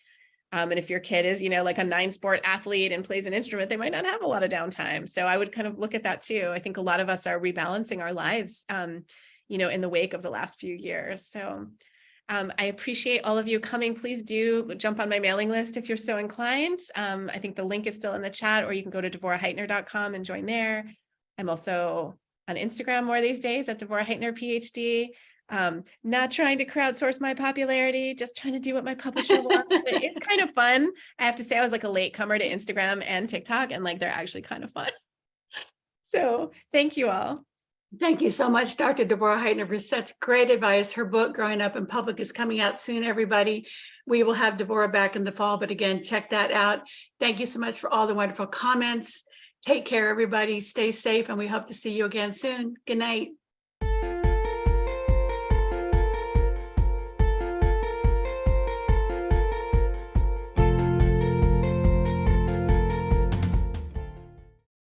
And if your kid is, like a 9-sport athlete and plays an instrument, they might not have a lot of downtime. So I would kind of look at that too. I think a lot of us are rebalancing our lives, in the wake of the last few years. So I appreciate all of you coming. Please do jump on my mailing list if you're so inclined. I think the link is still in the chat, or you can go to DevorahHeitner.com and join there. I'm also on Instagram more these days at Devorah Heitner, PhD. Not trying to crowdsource my popularity, just trying to do what my publisher wants. It's kind of fun. I have to say, I was like a latecomer to Instagram and TikTok, and like, they're actually kind of fun. So thank you all. Thank you so much, Dr. Deborah Heitner, for such great advice. Her book, Growing Up in Public, is coming out soon, everybody. We will have Deborah back in the fall, but again, check that out. Thank you so much for all the wonderful comments. Take care, everybody. Stay safe, and we hope to see you again soon. Good night.